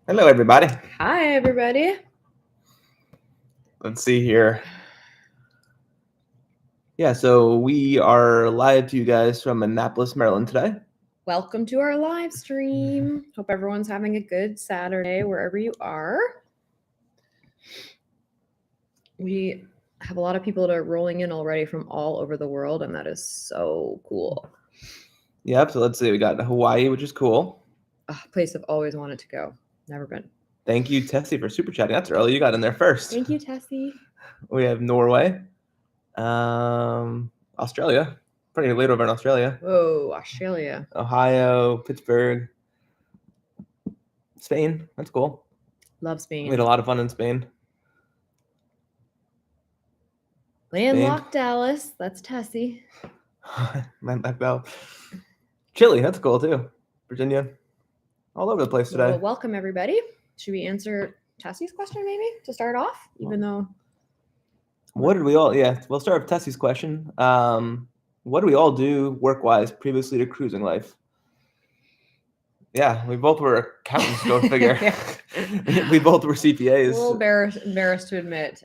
Hello, everybody. Hi, everybody. Let's see here. Yeah, so we are live to you guys from Annapolis, Maryland today. Welcome to our live stream. Hope everyone's having a good Saturday wherever you are. We have a lot of people that are rolling in already from all over the world, and that is so cool. Yep, so let's see. We got Hawaii, which is cool. A place I've always wanted to go. Never been. Thank you, Tessie, for super chatting. That's early. You got in there first. Thank you, Tessie. We have Norway, Australia. Pretty late over in Australia. Whoa, Australia. Ohio, Pittsburgh, Spain. That's cool. Love Spain. We had a lot of fun in Spain. Landlocked Dallas. That's Tessie. Landlocked Dallas. Chile. That's cool too. Virginia. All over the place today. Well, welcome, everybody. Should we answer Tessie's question maybe to start off? Even though... What did we all... Yeah, we'll start with Tessie's question. What do we all do work-wise previously to cruising life? Yeah, we both were accountants, go figure. We both were CPAs. A little embarrassed to admit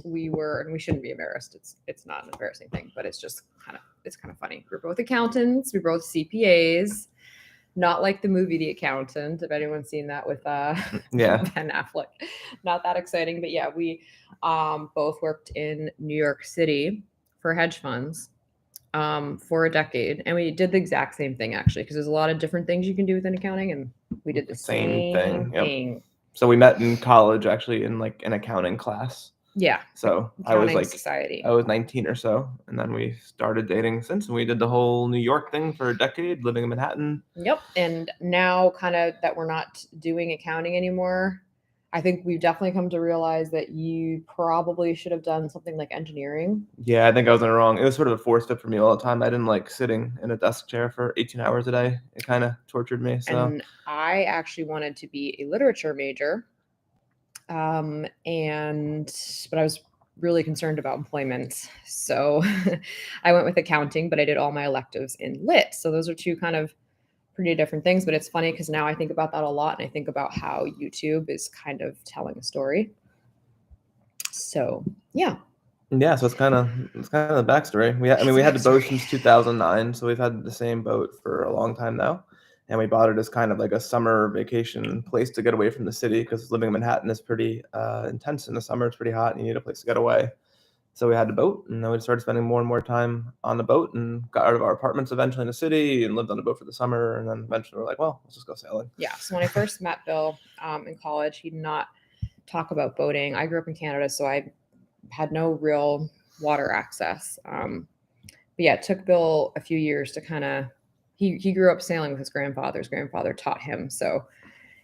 we were, and we shouldn't be embarrassed. It's not an embarrassing thing, but it's just kind of funny. We're both accountants. We're both CPAs. Not like the movie The Accountant, if anyone's seen that with Ben Affleck. Not that exciting, but yeah, we both worked in New York City for hedge funds for a decade, and we did the exact same thing actually, because there's a lot of different things you can do within accounting, and we did the same thing. Yep. So we met in college actually in like an accounting class. Yeah. So accounting I was like society. I was 19 or so, and then we started dating since, and we did the whole New York thing for a decade, living in Manhattan. Yep. And now kind of that we're not doing accounting anymore, I think we've definitely come to realize that you probably should have done something like engineering. Yeah, I think I was in the wrong. It was sort of a forced fit for me all the time. I didn't like sitting in a desk chair for 18 hours a day. It kind of tortured me. So. And I actually wanted to be a literature major. But I was really concerned about employment. So I went with accounting, but I did all my electives in lit. So those are two kind of pretty different things, but it's funny because now I think about that a lot, and I think about how YouTube is kind of telling a story. So yeah. Yeah, so it's kind of the backstory. We had the boat since 2009, so we've had the same boat for a long time now, and we bought it as kind of like a summer vacation place to get away from the city, because living in Manhattan is pretty intense in the summer. It's pretty hot, and you need a place to get away. So we had the boat, and then we started spending more and more time on the boat, and got out of our apartments eventually in the city and lived on the boat for the summer. And then eventually we're like, well, let's just go sailing. Yeah. So when I first met Bill in college, he did not talk about boating. I grew up in Canada, so I had no real water access. But yeah, it took Bill a few years to kind of, he grew up sailing with his grandfather. His grandfather taught him. So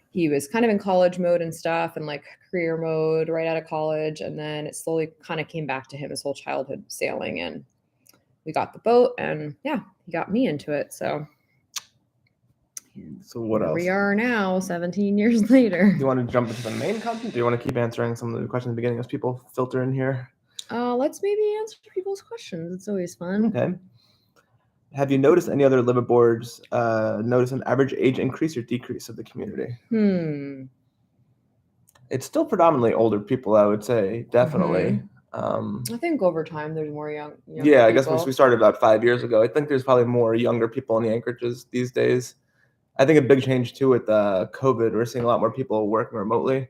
he was kind of in college mode and stuff, and like career mode right out of college. And then it slowly kind of came back to him, his whole childhood sailing. And we got the boat, and yeah, he got me into it. So what else? We are now 17 years later. Do you want to jump into the main content? Do you want to keep answering some of the questions at the beginning as people filter in here? Let's maybe answer people's questions. It's always fun. Okay. Have you noticed any other liveaboards notice an average age increase or decrease of the community? It's still predominantly older people, I would say, definitely. I think over time there's more young yeah, I guess we started about 5 years ago. I think there's probably more younger people in the anchorages these days. I think a big change too with COVID, we're seeing a lot more people working remotely,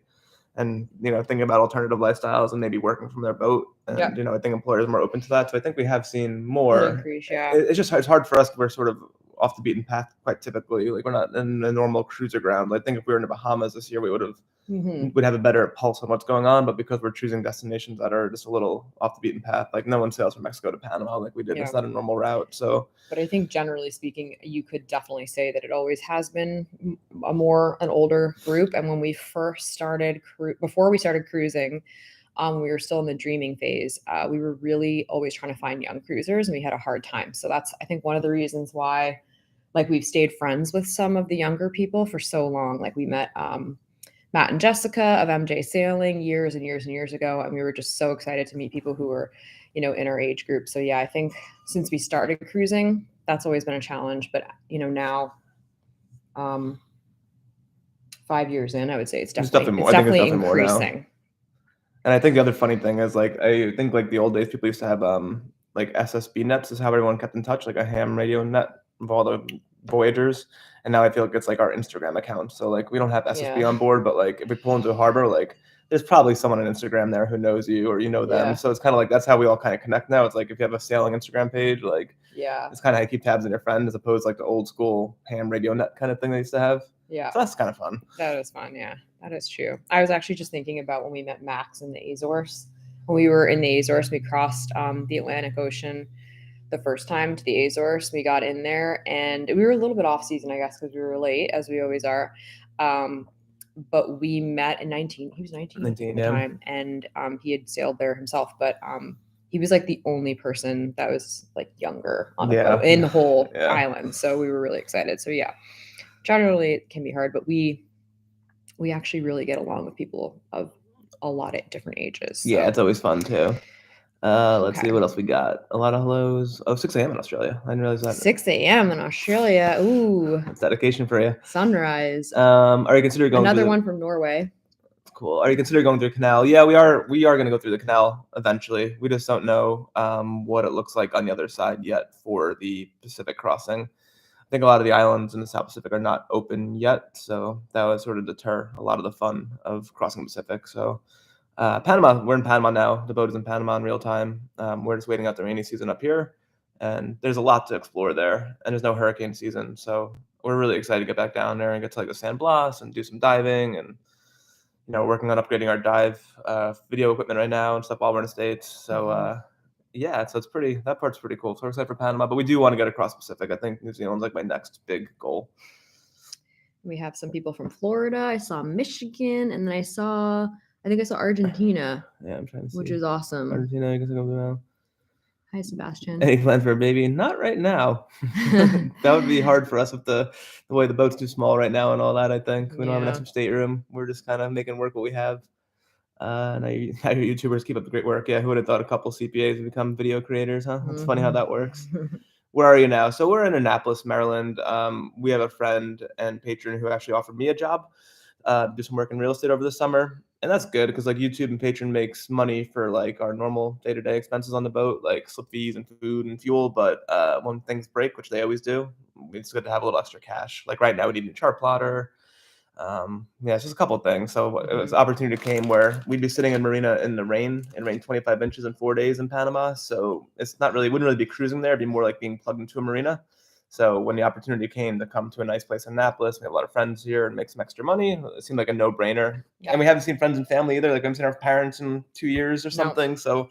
and thinking about alternative lifestyles and maybe working from their boat. And I think employers are more open to that. So I think we have seen more increase. Yeah, it's hard for us. We're sort of off the beaten path quite typically. Like, we're not in the normal cruiser ground. I think if we were in the Bahamas this year, we would have a better pulse on what's going on. But because we're choosing destinations that are just a little off the beaten path, like no one sails from Mexico to Panama like we did. It's not a normal route. So, but I think generally speaking, you could definitely say that it always has been an older group. And when we first started, before we started cruising, we were still in the dreaming phase. We were really always trying to find young cruisers, and we had a hard time. So that's, I think, one of the reasons why, like, we've stayed friends with some of the younger people for so long. Like, we met Matt and Jessica of MJ Sailing years and years and years ago, and we were just so excited to meet people who were, in our age group. So yeah, I think since we started cruising, that's always been a challenge. But now, 5 years in, I would say it's There's definitely definitely more. I think it's definitely more now. increasing. And I think the other funny thing is like I think like the old days people used to have like SSB nets is how everyone kept in touch, like a ham radio net of all the Voyagers. And now I feel like it's like our Instagram account. So like we don't have SSB Yeah. on board, but like if we pull into a harbor, like there's probably someone on Instagram there who knows you or you know them. Yeah. So it's kind of like that's how we all kind of connect now. It's like if you have a sailing Instagram page, like Yeah. it's kind of how you keep tabs on your friend as opposed to like the old school ham radio net kind of thing they used to have. Yeah. So that's kind of fun. That is fun. Yeah, that is true. I was actually just thinking about when we met Max in the Azores. When we were in the Azores, we crossed the Atlantic Ocean the first time to the Azores. We got in there and we were a little bit off season, I guess, because we were late, as we always are. But we met in 19. He was 19 at the time, and he had sailed there himself. But he was like the only person that was like younger on the boat in the whole island. So we were really excited. So yeah, generally it can be hard, but we actually really get along with people of a lot of different ages. So. Yeah, it's always fun too. Let's see what else we got. A lot of hellos. Oh, 6 a.m. in Australia. I didn't realize that. 6 a.m. in Australia. Ooh. That's dedication for you. Sunrise. Are you considering going another one from Norway? Cool. Are you considering going through the canal? Yeah, we are going to go through the canal eventually. We just don't know what it looks like on the other side yet for the Pacific crossing. I think a lot of the islands in the South Pacific are not open yet, so that would sort of deter a lot of the fun of crossing the Pacific. So Panama, we're in Panama now. The boat is in Panama in real time. We're just waiting out the rainy season up here, and there's a lot to explore there, and there's no hurricane season, so we're really excited to get back down there and get to like the San Blas and do some diving, and working on upgrading our dive video equipment right now and stuff while we're in the States. So yeah, so that part's pretty cool. So we're excited for Panama, but we do want to get across the Pacific. I think New Zealand's like my next big goal. We have some people from Florida. I saw Michigan, and then I think I saw Argentina. Yeah, I'm trying to see. Which is awesome. Argentina, I guess I'll go now. Hi, Sebastian. Any plans for a baby? Not right now. That would be hard for us with the way the boat's too small right now and all that, I think. We don't have an extra stateroom. We're just kind of making work what we have. Now your YouTubers keep up the great work. Yeah, who would have thought a couple CPAs would become video creators, huh? That's funny how that works. Where are you now? So we're in Annapolis, Maryland. We have a friend and patron who actually offered me a job, do some work in real estate over the summer. And that's good because like YouTube and Patreon makes money for like our normal day-to-day expenses on the boat, like slip fees and food and fuel. But when things break, which they always do, it's good to have a little extra cash. Like right now we need a chart plotter. It's just a couple of things. So it was an opportunity came where we'd be sitting in marina in the rain. It rained 25 inches in 4 days in Panama. So it's wouldn't really be cruising there. It'd be more like being plugged into a marina. So when the opportunity came to come to a nice place in Annapolis, we have a lot of friends here and make some extra money. It seemed like a no-brainer. Yeah. And we haven't seen friends and family either. Like we haven't seen our parents in 2 years or something. No. So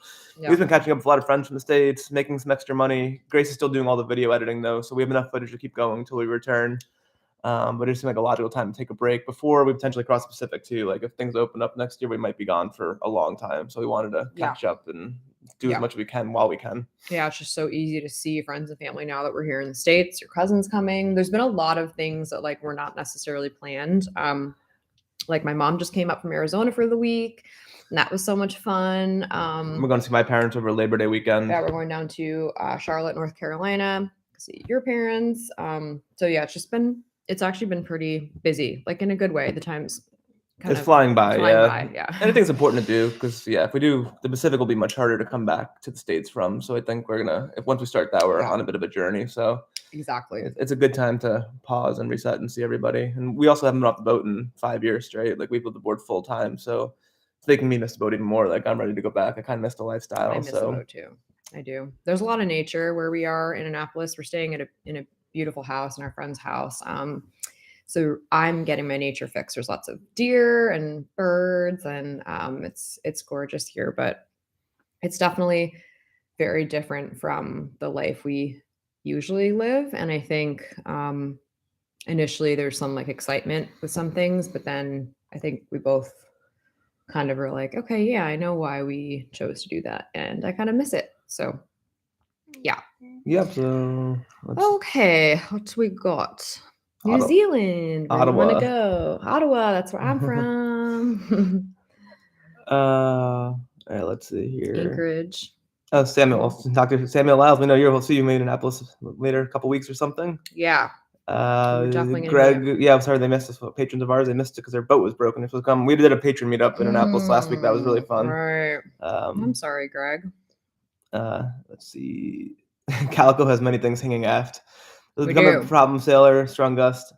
we've been catching up with a lot of friends from the States, making some extra money. Grace is still doing all the video editing though. So we have enough footage to keep going until we return. But it seemed like a logical time to take a break before we potentially cross the Pacific too. Like if things open up next year, we might be gone for a long time. So we wanted to catch up and do as much as we can while we can. Yeah, it's just so easy to see friends and family now that we're here in the States. Your cousin's coming. There's been a lot of things that like were not necessarily planned. Like my mom just came up from Arizona for the week, and that was so much fun. We're going to see my parents over Labor Day weekend. Yeah, we're going down to Charlotte, North Carolina, to see your parents. So yeah, it's actually been pretty busy, like in a good way. The time's it's flying by, yeah. And I think it's important to do because, if we do, the Pacific will be much harder to come back to the States from. So I think we're going to, once we start that, we're on a bit of a journey. So exactly, it's a good time to pause and reset and see everybody. And we also haven't been off the boat in 5 years straight. Like we've lived aboard full time. So it's making me miss the boat even more. Like I'm ready to go back. I kind of miss the lifestyle. I miss the boat too. I do. There's a lot of nature where we are in Annapolis. We're staying in a beautiful house, in our friend's house. So I'm getting my nature fix. There's lots of deer and birds, and it's gorgeous here, but it's definitely very different from the life we usually live. And I think initially there's some like excitement with some things, but then I think we both kind of were like, okay, yeah, I know why we chose to do that, and I kind of miss it. So yeah. Yep. So okay, what we got? New Zealand. Where Ottawa. You want to go? Ottawa. That's where I'm from. All right, let's see here. Anchorage. Oh, Samuel. Dr. Samuel Lyles. We know we'll see you in Indianapolis later, a couple weeks or something. Yeah. We're definitely gonna Greg, meet. yeah, I'm sorry they missed us. Patrons of ours, they missed it because their boat was broken. If it come, we did a patron meetup in Annapolis last week. That was really fun. Right. I'm Um, sorry, Greg. let's see. Calico has many things hanging aft. It's We become a do. problem sailor, strong gust.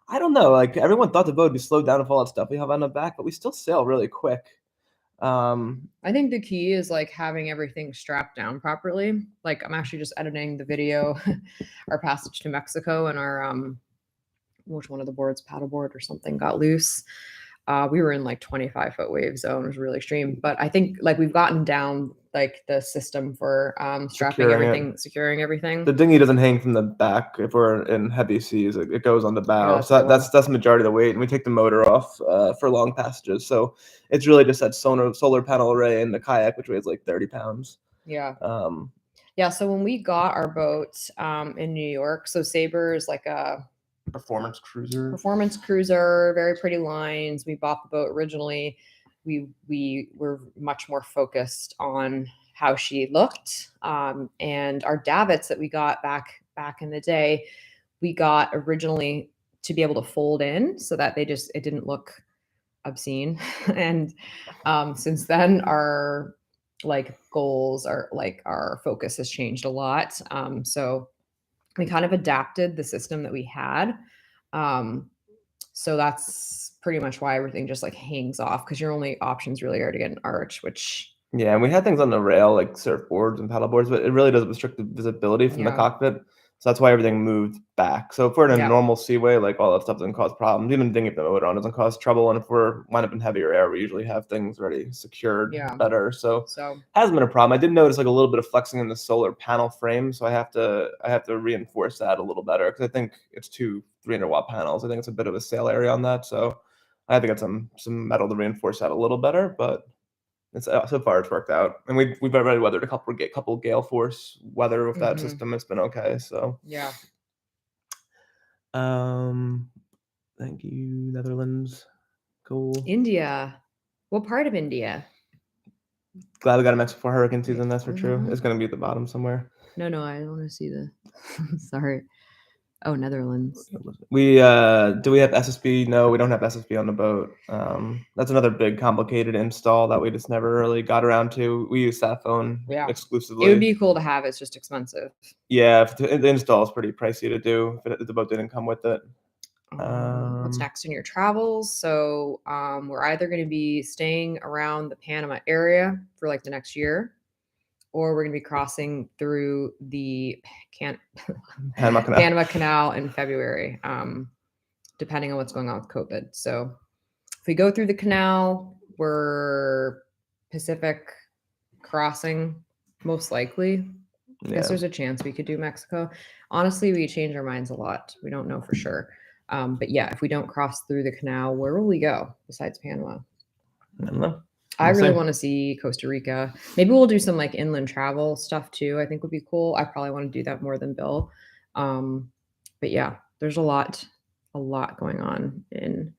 I don't know. Like everyone thought the boat would be slowed down with all that stuff we have on the back, but we still sail really quick. I think the key is like having everything strapped down properly. Like I'm actually just editing the video, our passage to Mexico, and our which one of the boards, paddleboard or something, got loose. We were in like 25-foot wave zone. It was really extreme. But I think like we've gotten down like the system for strapping everything, securing everything. The dinghy doesn't hang from the back if we're in heavy seas. It goes on the bow. Yeah, so that's the majority of the weight. And we take the motor off for long passages. So it's really just that solar panel array and the kayak, which weighs like 30 pounds. Yeah. Yeah. So when we got our boat in New York, so Sabre is like a performance cruiser, very pretty lines. We bought the boat originally. We were much more focused on how she looked, and our davits that we got back in the day, we got originally to be able to fold in so that it didn't look obscene. And since then our like goals are like our focus has changed a lot. So we kind of adapted the system that we had. So that's pretty much why everything just like hangs off, because your only options really are to get an arch, which yeah, and we had things on the rail like surfboards and paddleboards, but it really does restrict the visibility from the cockpit. So that's why everything moved back. So if we're in a normal seaway, like all that stuff doesn't cause problems. Even dinghy with the motor on doesn't cause trouble. And if we're wind up in heavier air, we usually have things already secured better. So hasn't been a problem. I did notice like a little bit of flexing in the solar panel frame, so I have to reinforce that a little better because I think it's two 300-watt panels. I think it's a bit of a sail area on that, so I have to get some metal to reinforce that a little better, but. So far it's worked out, and we've already weathered a couple gale force weather with that system. It's been okay. So yeah. Thank you, Netherlands. Cool. India. What part of India? Glad we got a Mexico before hurricane season. That's for true. It's gonna be at the bottom somewhere. No, I don't want to see the. Sorry. Oh, Netherlands. We do we have SSB? No, we don't have SSB on the boat. That's another big complicated install that we just never really got around to. We use Saphone exclusively. It would be cool to have. It's just expensive. Yeah, the install is pretty pricey to do if the boat didn't come with it. What's next in your travels? So we're either going to be staying around the Panama area for like the next year, or we're going to be crossing through the Panama Canal in February, depending on what's going on with COVID. So if we go through the canal, we're Pacific crossing, most likely. I guess there's a chance we could do Mexico. Honestly, we change our minds a lot. We don't know for sure. But yeah, if we don't cross through the canal, where will we go besides Panama? I don't know. I really want to see Costa Rica. Maybe we'll do some like inland travel stuff too. I think would be cool. I probably want to do that more than Bill. But yeah, there's a lot going on in.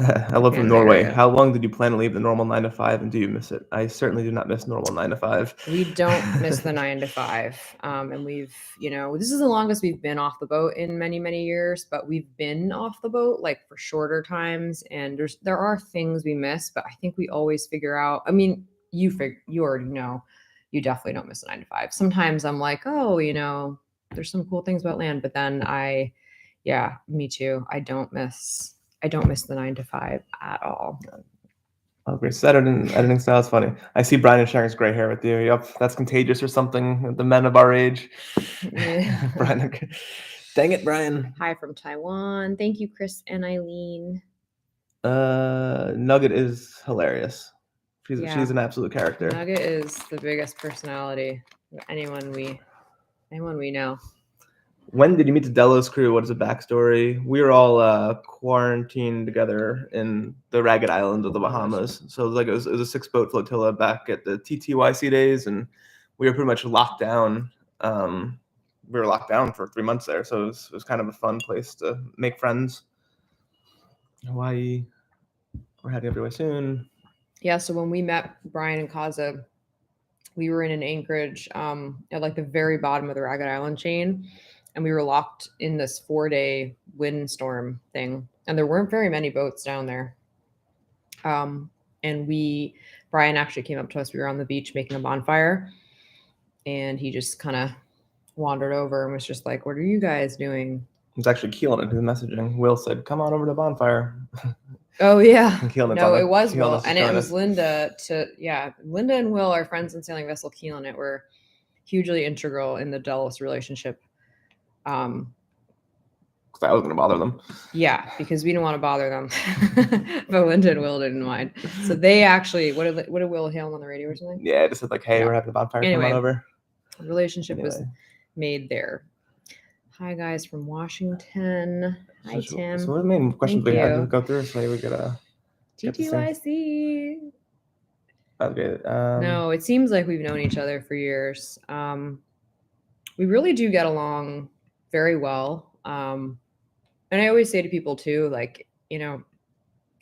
I love from Norway. Area. How long did you plan to leave the normal 9 to 5, and do you miss it? I certainly do not miss normal 9 to 5. We don't miss the 9 to 5. And we've, this is the longest we've been off the boat in many, many years, but we've been off the boat like for shorter times. And there are things we miss, but I think we always figure out. I mean, you already know, you definitely don't miss the 9 to 5. Sometimes I'm like, oh, there's some cool things about land, but then me too. I don't miss the 9 to 5 at all. Oh, great. Editing style is funny. I see Brian sharing his gray hair with you. Yep, that's contagious or something. The men of our age. Yeah. Brian, dang it, Brian. Hi from Taiwan. Thank you, Chris and Eileen. Nugget is hilarious. She's an absolute character. Nugget is the biggest personality of anyone we know. When did you meet the Delos crew? What is the backstory? We were all quarantined together in the Ragged Islands of the Bahamas. So it was a 6-boat flotilla back at the TTYC days, and we were pretty much locked down. We were locked down for 3 months there, so it was kind of a fun place to make friends. Hawaii, we're heading everywhere soon. Yeah, so when we met Brian and Kaza, we were in an anchorage at like the very bottom of the Ragged Island chain. and we were locked in this 4-day windstorm thing, and there weren't very many boats down there. And Brian actually came up to us. We were on the beach making a bonfire, and he just kind of wandered over and was just like, "What are you guys doing?" It's actually Keelan in his messaging. Will said, "Come on over to bonfire." Oh yeah, And Keelan's no, on it was Keelan Will, is and it joining was us. Linda. Linda and Will are friends in sailing vessel Keelan. It were hugely integral in the Delos relationship. Because I was going to bother them. Yeah, because we didn't want to bother them, but Linda and Will didn't mind. So they actually, what did Will hail on the radio or something? Yeah, it just said like, "Hey, Yeah. we're having a bonfire. Anyway, Come on over." The relationship was Anyway. made there. Hi guys from Washington. Hi Tim. So what are the main questions Thank we had you. to go through? So maybe we could get this thing. TTYC. Okay. No, it seems like we've known each other for years. We really do get along very well. And I always say to people too, like, you know,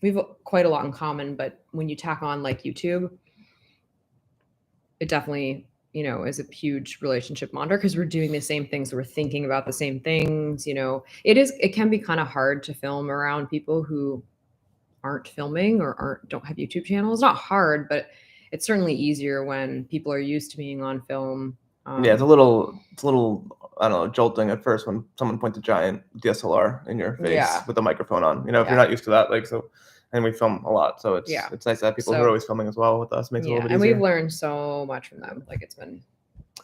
we've quite a lot in common, but when you tack on like YouTube, it definitely, you know, is a huge relationship monitor because we're doing the same things. We're thinking about the same things. You know, it can be kind of hard to film around people who aren't filming or don't have YouTube channels. It's not hard, but it's certainly easier when people are used to being on film. Yeah, it's a little, I don't know, jolting at first when someone points a giant DSLR in your face with a microphone on. You know, if you're not used to that, like so. And we film a lot, so it's nice to have people who are always filming as well with us. Makes it a little bit easier. And we've learned so much from them. Like it's been,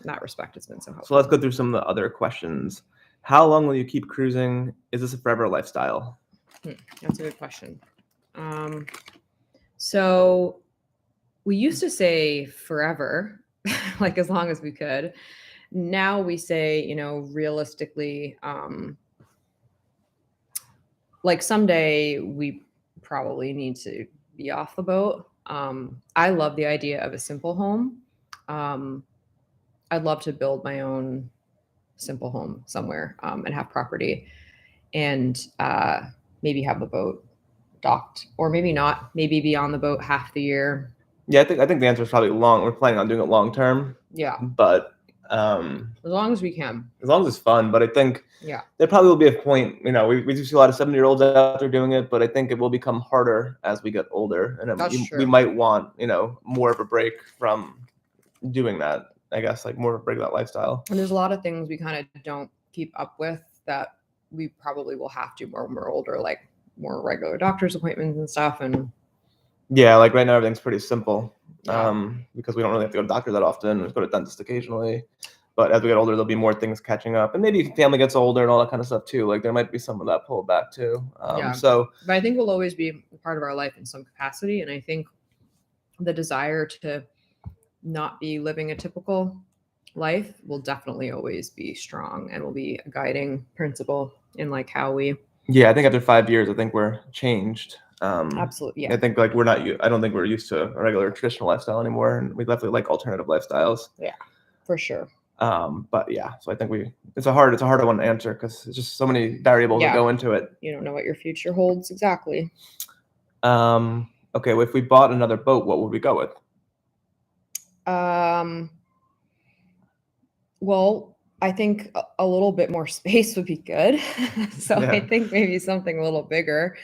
in that respect, it's been so helpful. So let's go through some of the other questions. How long will you keep cruising? Is this a forever lifestyle? That's a good question. So we used to say forever, like as long as we could. Now we say, you know, realistically, like someday we probably need to be off the boat. I love the idea of a simple home. I'd love to build my own simple home somewhere and have property and maybe have the boat docked or maybe not, maybe be on the boat half the year. Yeah, I think the answer is probably long. We're planning on doing it long term. Yeah. But as long as we can. As long as it's fun. But I think yeah, there probably will be a point, you know, we do see a lot of 70-year-olds out there doing it, but I think it will become harder as we get older. And we might want, you know, more of a break from doing that, I guess, like more of a break of that lifestyle. And there's a lot of things we kind of don't keep up with that we probably will have to when we're older, like more regular doctor's appointments and stuff. And yeah, like right now everything's pretty simple because we don't really have to go to the doctor that often. We just go to the dentist occasionally. But as we get older, there'll be more things catching up, and maybe family gets older and all that kind of stuff too. Like there might be some of that pull back too. So, but I think we'll always be a part of our life in some capacity, and I think the desire to not be living a typical life will definitely always be strong and will be a guiding principle in like how we. Yeah, I think after 5 years, I think we're changed. Absolutely. Yeah. I think like I don't think we're used to a regular traditional lifestyle anymore, and we definitely like alternative lifestyles. Yeah, for sure. But yeah, so I think it's a harder one to answer because there's just so many variables that go into it. You don't know what your future holds exactly. Okay, well, if we bought another boat, what would we go with? Well, I think a little bit more space would be good. So I think maybe something a little bigger.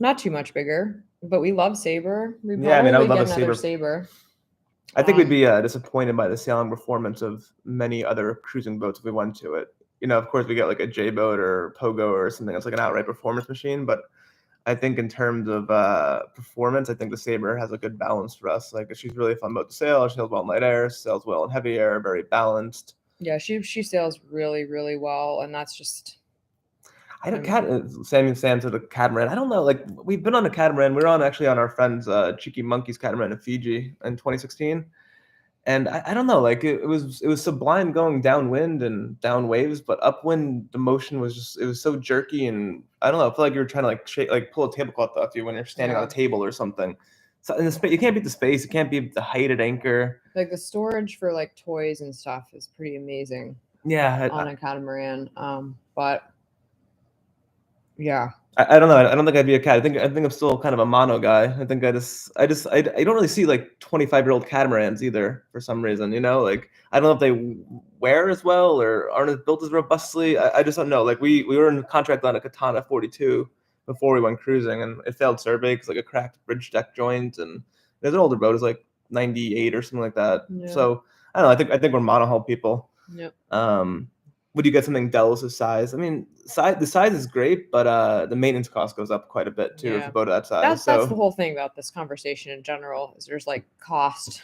Not too much bigger, but we love Sabre. I would love another Sabre. I think we'd be disappointed by the sailing performance of many other cruising boats if we went to it. You know, of course, we get like a J boat or Pogo or something that's like an outright performance machine. But I think in terms of performance, I think the Sabre has a good balance for us. Like she's really a fun boat to sail. She sails well in light air, sails well in heavy air, very balanced. Yeah, she sails really, really well, and that's just. Sam to the catamaran. I don't know. Like we've been on a catamaran. We were actually on our friend's Cheeky Monkey's catamaran in Fiji in 2016, and I don't know. Like it was sublime going downwind and down waves, but upwind the motion was so jerky, and I don't know. I feel like you were trying to pull a tablecloth off you when you're standing on a table or something. So in the space, you can't beat the space. You can't beat the height at anchor. Like the storage for like toys and stuff is pretty amazing. Yeah, on a catamaran, but. Yeah, I don't know. I don't think I'd be a cat. I think I'm still kind of a mono guy. I don't really see like 25-year-old catamarans either for some reason. Like I don't know if they wear as well or aren't as built as robustly. I just don't know. Like we were in contract on a Katana 42 before we went cruising, and it failed survey because like a cracked bridge deck joint, and there's an older boat. It's like 98 or something like that. Yeah. So I don't know. I think we're monohull people. Yep. Would you get something Delos' size? I mean, the size is great, but the maintenance cost goes up quite a bit too if Yeah. you go to that size. That's the So whole thing about this conversation in general is there's like cost.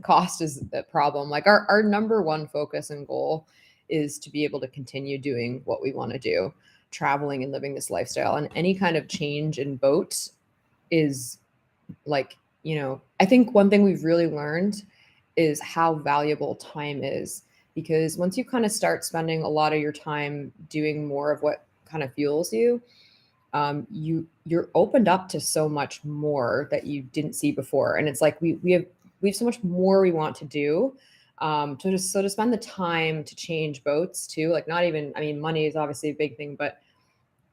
Cost is a problem. Like our number one focus and goal is to be able to continue doing what we want to do, traveling and living this lifestyle. And any kind of change in boats is like, I think one thing we've really learned is how valuable time is, because once you kind of start spending a lot of your time doing more of what kind of fuels you, you're opened up to so much more that you didn't see before. And it's like we have so much more we want to do. To spend the time to change boats too, like not even, I mean, money is obviously a big thing, but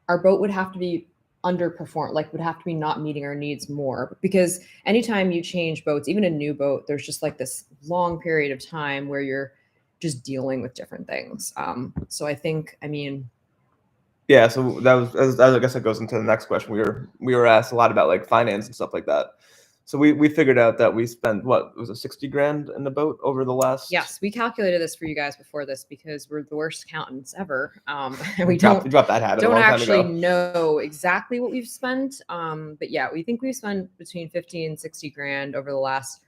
our boat would have to be underperform, like would have to be not meeting our needs more, because anytime you change boats, even a new boat, there's just like this long period of time where you're just dealing with different things. So I think, I mean, yeah, so I guess that goes into the next question. We were asked a lot about like finance and stuff like that. So we figured out that we spent what was it 60 grand in the boat over the last. yes, we calculated this for you guys before this because we're the worst accountants ever. And we dropped that habit a don't long time actually ago. know exactly what we've spent. But yeah, we think we've spent between 50 and 60 grand over the last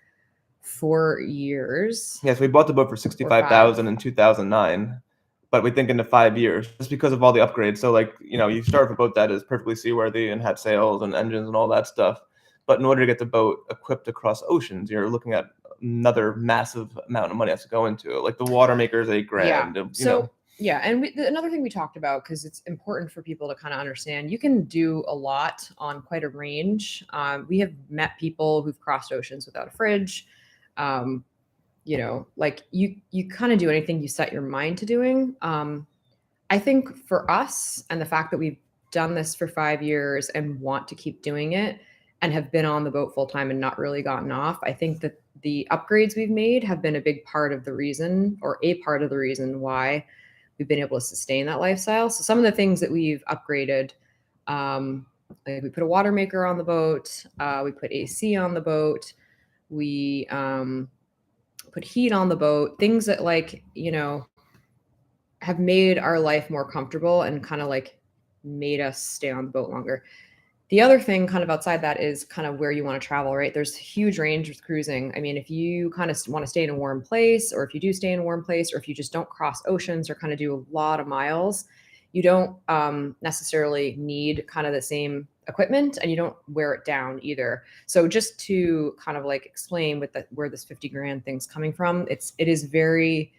4 years. Yes, we bought the boat for 65,000 in 2009, but we think into 5 years just because of all the upgrades. So like you start with a boat that is perfectly seaworthy and had sails and engines and all that stuff. But in order to get the boat equipped across oceans, you're looking at another massive amount of money has to go into it. Like the water maker is $8,000. Yeah. So yeah, and another thing we talked about, because it's important for people to kind of understand, you can do a lot on quite a range. We have met people who've crossed oceans without a fridge. Like you kind of do anything you set your mind to doing. I think for us, and the fact that we've done this for 5 years and want to keep doing it and have been on the boat full time and not really gotten off, I think that the upgrades we've made have been a big part of the reason, or a part of the reason why we've been able to sustain that lifestyle. So some of the things that we've upgraded, like we put a water maker on the boat, we put AC on the boat, we put heat on the boat, things that have made our life more comfortable and kind of like made us stay on the boat longer. The other thing kind of outside that is kind of where you want to travel, right? There's a huge range with cruising. I mean, if you kind of want to stay in a warm place, or if you do stay in a warm place, or if you just don't cross oceans or kind of do a lot of miles, you don't necessarily need kind of the same equipment, and you don't wear it down either. So just to kind of like explain where this 50 grand thing's coming from, it is very,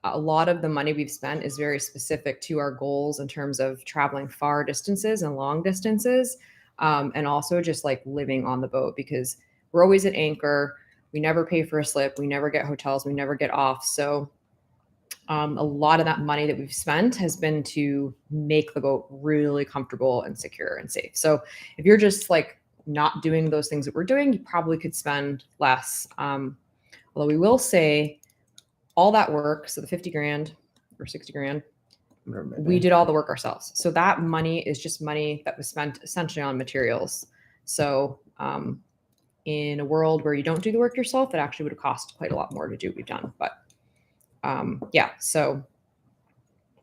a lot of the money we've spent is very specific to our goals in terms of traveling far distances and long distances. And also just like living on the boat, because we're always at anchor. We never pay for a slip. We never get hotels. We never get off. So a lot of that money that we've spent has been to make the boat really comfortable and secure and safe. So if you're just like not doing those things that we're doing, you probably could spend less. Although we will say all that work, so the 50 grand or 60 grand, we did all the work ourselves. So that money is just money that was spent essentially on materials. So in a world where you don't do the work yourself, it actually would have cost quite a lot more to do what we've done. But yeah, so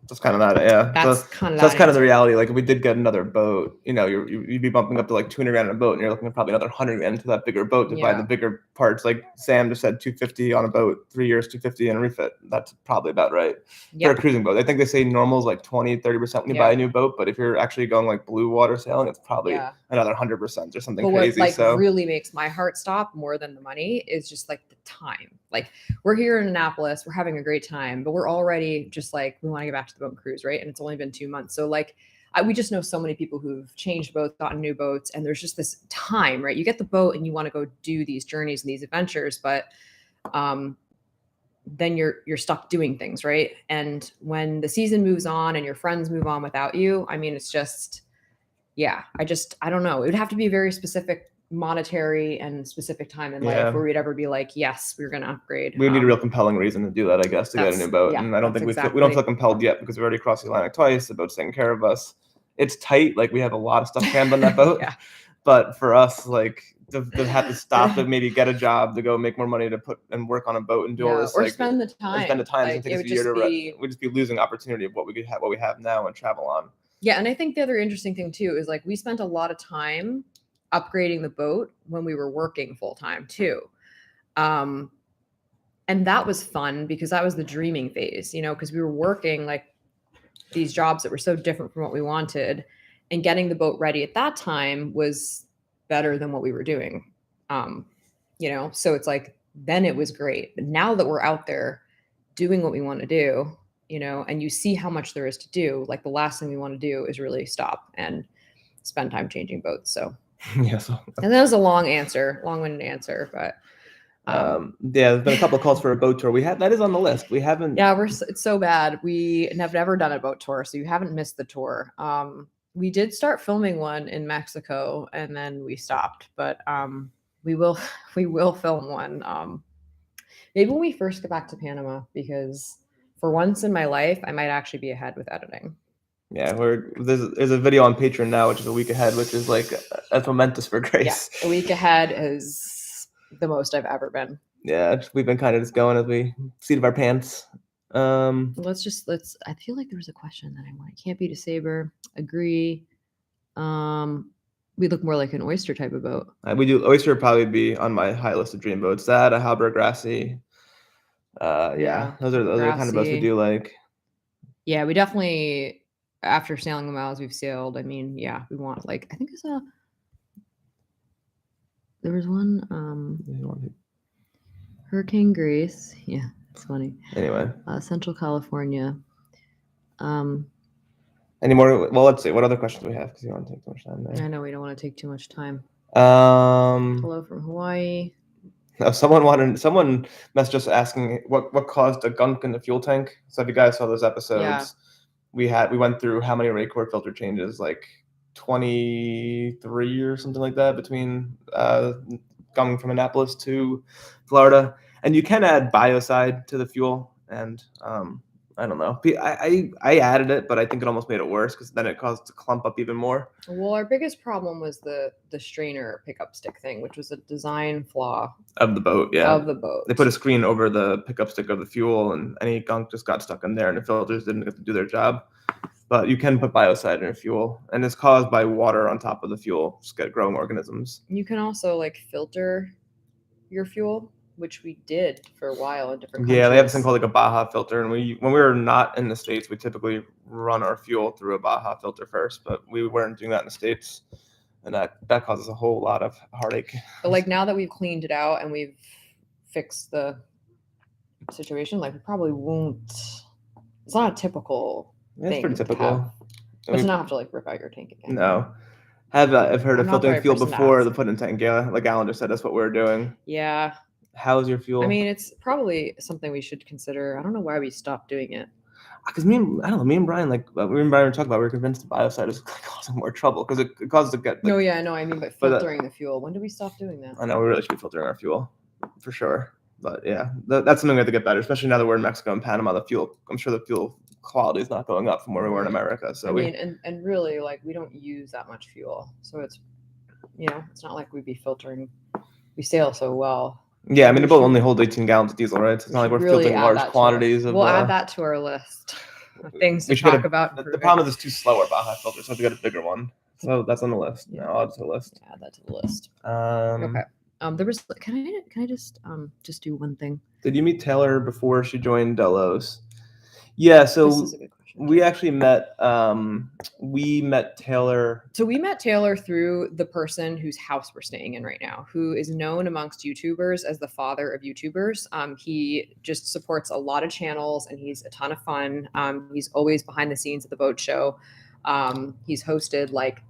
that's kind of that. Yeah, that's kind of the reality. Like if we did get another boat, you'd be bumping up to like 200 grand on a boat, and you're looking at probably another 100 grand into that bigger boat to buy the bigger parts. Like Sam just said, 250 on a boat, 3 years, 250 in a refit. That's probably about right for a cruising boat. I think they say normal is like 20-30% when you buy a new boat, but if you're actually going like blue water sailing, it's probably another 100% or something crazy. What really makes my heart stop more than the money is just like the time. Like we're here in Annapolis, we're having a great time, but we're already just like, we want to get back to the boat and cruise, right? And it's only been 2 months. So like we just know so many people who've changed boats, gotten new boats, and there's just this time, right? You get the boat and you want to go do these journeys and these adventures, but then you're stuck doing things, right? And when the season moves on and your friends move on without you, I mean, it's just yeah, I don't know. It would have to be a very specific monetary and specific time in life Yeah. where we'd ever be like, yes, we're going to upgrade. We need a real compelling reason to do that, I guess, to get a new boat. And I don't think we don't feel compelled yet because we've already crossed the Atlantic twice. The boat's taking care of us. It's tight. Like we have a lot of stuff crammed on that boat. Yeah. But for us, like to have to stop to maybe get a job to go make more money to put and work on a boat and do all this, or like spend the time. Spend the time. Like, It take us a year to we'd just be losing opportunity of what we could have, what we have now, and travel on. Yeah, and I think the other interesting thing too is like we spent a lot of time upgrading the boat when we were working full time too. And that was fun because that was the dreaming phase, you know, because we were working like these jobs that were so different from what we wanted, and getting the boat ready at that time was better than what we were doing. You know, so it's like then it was great. But now that we're out there doing what we want to do, you know, and you see how much there is to do, like the last thing we want to do is really stop and spend time changing boats. So yeah, and that was a long-winded answer, but yeah, there's been a couple of calls for a boat tour. That is on the list. We haven't. Yeah, it's so bad. We have never done a boat tour, so you haven't missed the tour. We did start filming one in Mexico, and then we stopped. But we will film one. Maybe when we first get back to Panama, because for once in my life, I might actually be ahead with editing. Yeah, there's a video on Patreon now, which is a week ahead, which is like that's momentous for Grace. Yeah, a week ahead is the most I've ever been. Yeah, we've been kind of just going as we seat of our pants. Let's. I feel like there was a question that I want. Can't beat a saber. Agree. We look more like an oyster type of boat. We do. Oyster would probably be on my high list of dream boats. That a Halberd Grassy. Yeah, those are the kind of boats we do like. Yeah, we definitely, after sailing the miles we've sailed, I mean, yeah, we want like I think there was one Hurricane Grace. Yeah, it's funny. Anyway, Central California. Any more? Well, let's see. What other questions do we have? Because you don't want to take too much time there. I know we don't want to take too much time. Hello from Hawaii. Someone messaged us asking what caused a gunk in the fuel tank. So if you guys saw those episodes, we went through how many Raycor filter changes, like 23 or something like that, between coming from Annapolis to Florida. And you can add biocide to the fuel, and I don't know. I added it, but I think it almost made it worse because then it caused it to clump up even more. Well, our biggest problem was the strainer pickup stick thing, which was a design flaw of the boat. Yeah, of the boat. They put a screen over the pickup stick of the fuel, and any gunk just got stuck in there, and the filters didn't get to do their job. But you can put biocide in your fuel, and it's caused by water on top of the fuel, just get growing organisms. You can also like filter your fuel, which we did for a while in different countries. Yeah, they have this thing called like a Baja filter, and when we were not in the States, we typically run our fuel through a Baja filter first, but we weren't doing that in the States, and that causes a whole lot of heartache. But like now that we've cleaned it out and we've fixed the situation, like we probably won't. It's not a typical. It's pretty typical. But to not have to like rip out your tank again. No. I've heard of filtering fuel before the put in tank. Yeah, like Alan just said, that's what we're doing. Yeah. How's your fuel? I mean, it's probably something we should consider. I don't know why we stopped doing it. Because me and Brian, were talking about, we were convinced the biocide is causing more trouble because it causes to get. No, yeah, I know. I mean, but filtering the fuel. When do we stop doing that? I know we really should be filtering our fuel, for sure. But yeah, that's something we have to get better, especially now that we're in Mexico and Panama. I'm sure the fuel quality is not going up from where we were in America. So and really, like, we don't use that much fuel, so it's, it's not like we'd be filtering. We sail so well. Yeah, I mean, the boat only holds 18 gallons of diesel, right? So it's not like we're filtering large quantities of. We'll add that to our list of things to talk about. The problem is it's too slow, our Baja filter, so we have to get a bigger one. So that's on the list. Yeah, I'll add it to the list. Add that to the list. Okay. There was. Can I just do one thing? Did you meet Taylor before she joined Delos? Yeah. So this is a good question. We actually met. We met Taylor. So we met Taylor through the person whose house we're staying in right now, who is known amongst YouTubers as the father of YouTubers. He just supports a lot of channels, and he's a ton of fun. He's always behind the scenes at the boat show. He's hosted like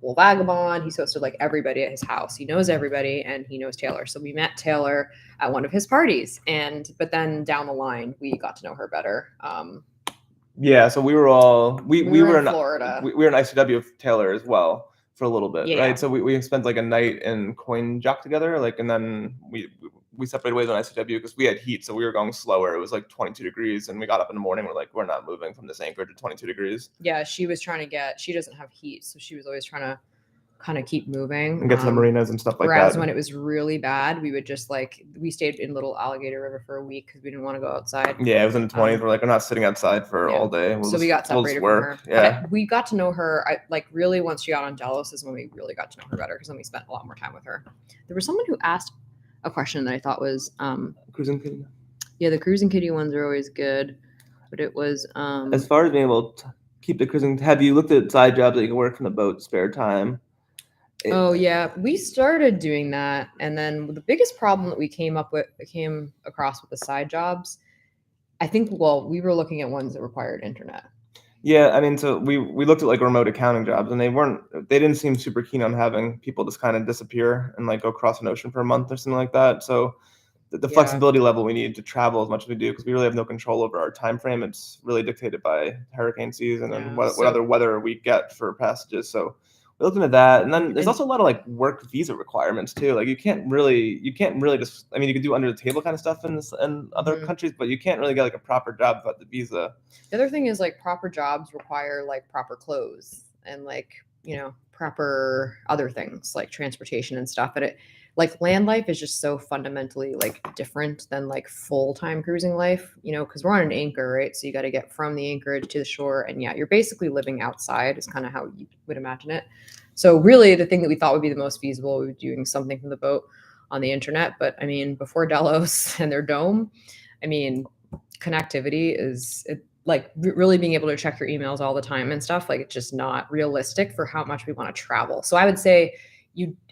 Vagabond. He's hosted like everybody at his house. He knows everybody, and he knows Taylor. So we met Taylor at one of his parties, but then down the line we got to know her better. Yeah, so we were all we were were in in Florida. we were in ICW Taylor as well for a little bit, Yeah. right? So we spent like a night in Coinjock together, like, and then we separated ways on ICW because we had heat, so we were going slower. It was like 22 degrees, and we got up in the morning. We're like, we're not moving from this anchor to 22 degrees. Yeah, she was trying to get. She doesn't have heat, so she was always trying to kind of keep moving And get to the marinas and stuff like whereas that. when it was really bad, we would just like we stayed in Little Alligator River for a week because we didn't want to go outside. Yeah, it was in the 20s. We're like, we're not sitting outside for Yeah. all day. So we got we'll separated just from work. her. Yeah. But we got to know her. Like really once she got on Delos is when we really got to know her better because then we spent a lot more time with her. There was someone who asked a question that I thought was Cruising kitty. yeah, the cruising kitty ones are always good, but it was As far as being able to keep the cruising, have you looked at side jobs that you can work from the boat spare time? Oh yeah, we started doing that, and then the biggest problem that we came across with the side jobs, I think. Well, we were looking at ones that required internet. Yeah, I mean, so we looked at like remote accounting jobs, and they didn't seem super keen on having people just kind of disappear and like go cross an ocean for a month or something like that. So the Yeah. flexibility level we need to travel as much as we do because we really have no control over our time frame. It's really dictated by hurricane season and what other weather we get for passages. So we're looking at that, and then there's also a lot of like work visa requirements too. Like you can't really just. I mean, you can do under the table kind of stuff in other countries, but you can't really get like a proper job without the visa. The other thing is like proper jobs require like proper clothes and like proper other things like transportation and stuff. But it like land life is just so fundamentally like different than like full-time cruising life, because we're on an anchor, right? So you got to get from the anchorage to the shore, and yeah, you're basically living outside is kind of how you would imagine it. So really the thing that we thought would be the most feasible would be doing something from the boat on the internet. But I mean, before Delos and their dome, I mean, connectivity is like really being able to check your emails all the time and stuff. Like it's just not realistic for how much we want to travel. So I would say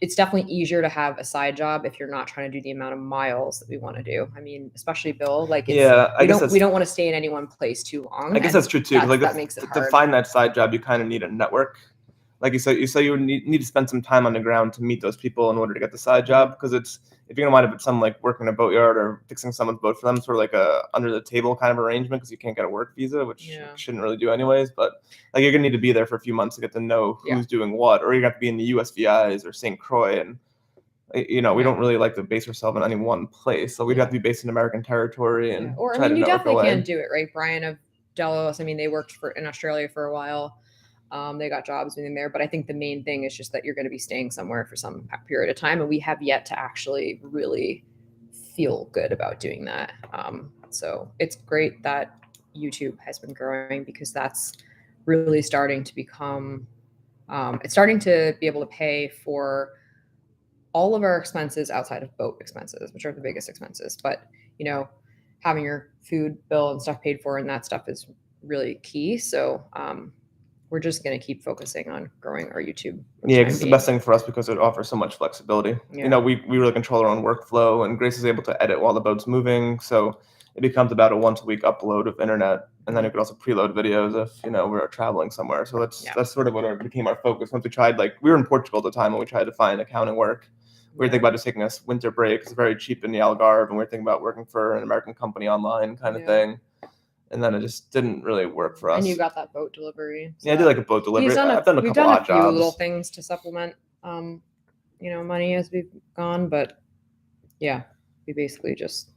it's definitely easier to have a side job if you're not trying to do the amount of miles that we want to do. I mean, especially Bill, like we don't want to stay in any one place too long. I guess that's true too. That makes it hard. To find that side job, you kind of need a network. Like you said, you would need to spend some time on the ground to meet those people in order to get the side job. Because if you're gonna wind up at some like working in a boatyard or fixing someone's boat for them, sort of like a under the table kind of arrangement, because you can't get a work visa, which you shouldn't really do anyways. But like you're gonna need to be there for a few months to get to know who's doing what, or you have to be in the USVIs or St. Croix, and we don't really like to base ourselves in any one place, so we'd have to be based in American territory and or I mean, you definitely can do it, right? Brian of Delos, I mean, they worked in Australia for a while. They got jobs in there, but I think the main thing is just that you're going to be staying somewhere for some period of time, and we have yet to actually really feel good about doing that. So it's great that YouTube has been growing because that's really starting to become, it's starting to be able to pay for all of our expenses outside of boat expenses, which are the biggest expenses. But, having your food bill and stuff paid for and that stuff is really key. So, we're just going to keep focusing on growing our YouTube. Yeah, because it's the best thing for us because it offers so much flexibility. Yeah. We really control our own workflow, and Grace is able to edit while the boat's moving. So it becomes about a once a week upload of internet, and then you could also preload videos if we're traveling somewhere. So that's sort of what became our focus. Once we tried, like we were in Portugal at the time, and we tried to find accounting work. We were thinking about just taking a winter break. It's very cheap in the Algarve, and we were thinking about working for an American company online kind of thing. And then it just didn't really work for us. And you got that boat delivery. So I did like a boat delivery. I've done a couple odd jobs. We've done a few little things to supplement, money as we've gone. But yeah, we basically just.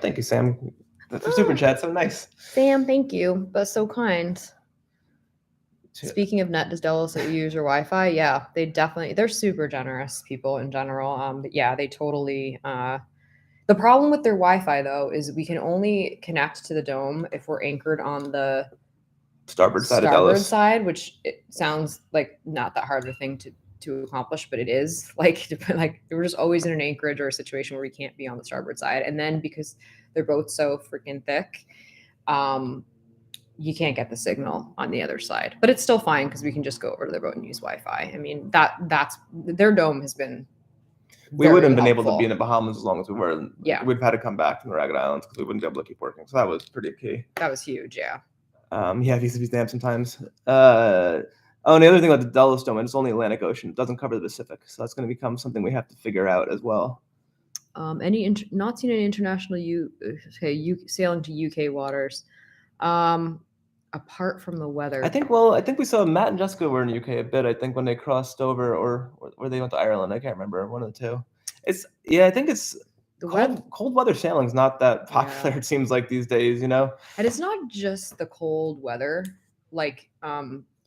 Thank you, Sam. The super chat's so nice. Sam, thank you. That's so kind. Speaking of net, does Delos that you use your Wi-Fi? Yeah, they're super generous people in general. But yeah, they totally. The problem with their Wi-Fi, though, is we can only connect to the dome if we're anchored on the starboard side, which it sounds like not that hard of a thing to accomplish, but it is. Like we're just always in an anchorage or a situation where we can't be on the starboard side. And then because they're both so freaking thick, you can't get the signal on the other side. But it's still fine because we can just go over to their boat and use Wi-Fi. I mean, that's their dome has been. We wouldn't have been able to be in the Bahamas as long as we were. Yeah. We'd have had to come back from the Ragged Islands because we wouldn't be able to keep working. So that was pretty key. That was huge, yeah. Yeah, vis-a-vis damp sometimes. And the other thing about the Delos Dome, it's only Atlantic Ocean. It doesn't cover the Pacific. So that's going to become something we have to figure out as well. Not seen any international sailing to UK waters. apart from the weather. I think we saw Matt and Jessica were in the UK a bit. I think when they crossed over, or they went to Ireland. I can't remember, one of the two. I think it's cold weather sailing's not that popular. Yeah. It seems like these days, And it's not just the cold weather, like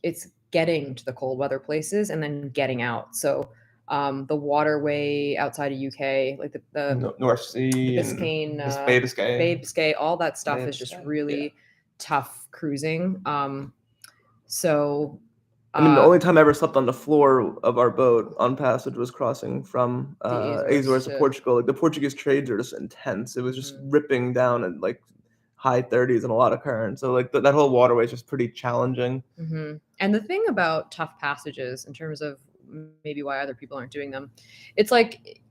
it's getting to the cold weather places and then getting out. So the waterway outside of UK, like the North Sea, Biscayne, Bay Biscay, all that stuff is just really tough cruising. So I mean, the only time I ever slept on the floor of our boat on passage was crossing from Azores to Portugal. Like, the Portuguese trades are just intense. It was just ripping down at like high 30s and a lot of current. So like that whole waterway is just pretty challenging. Mm-hmm. And the thing about tough passages, in terms of maybe why other people aren't doing them, it's like,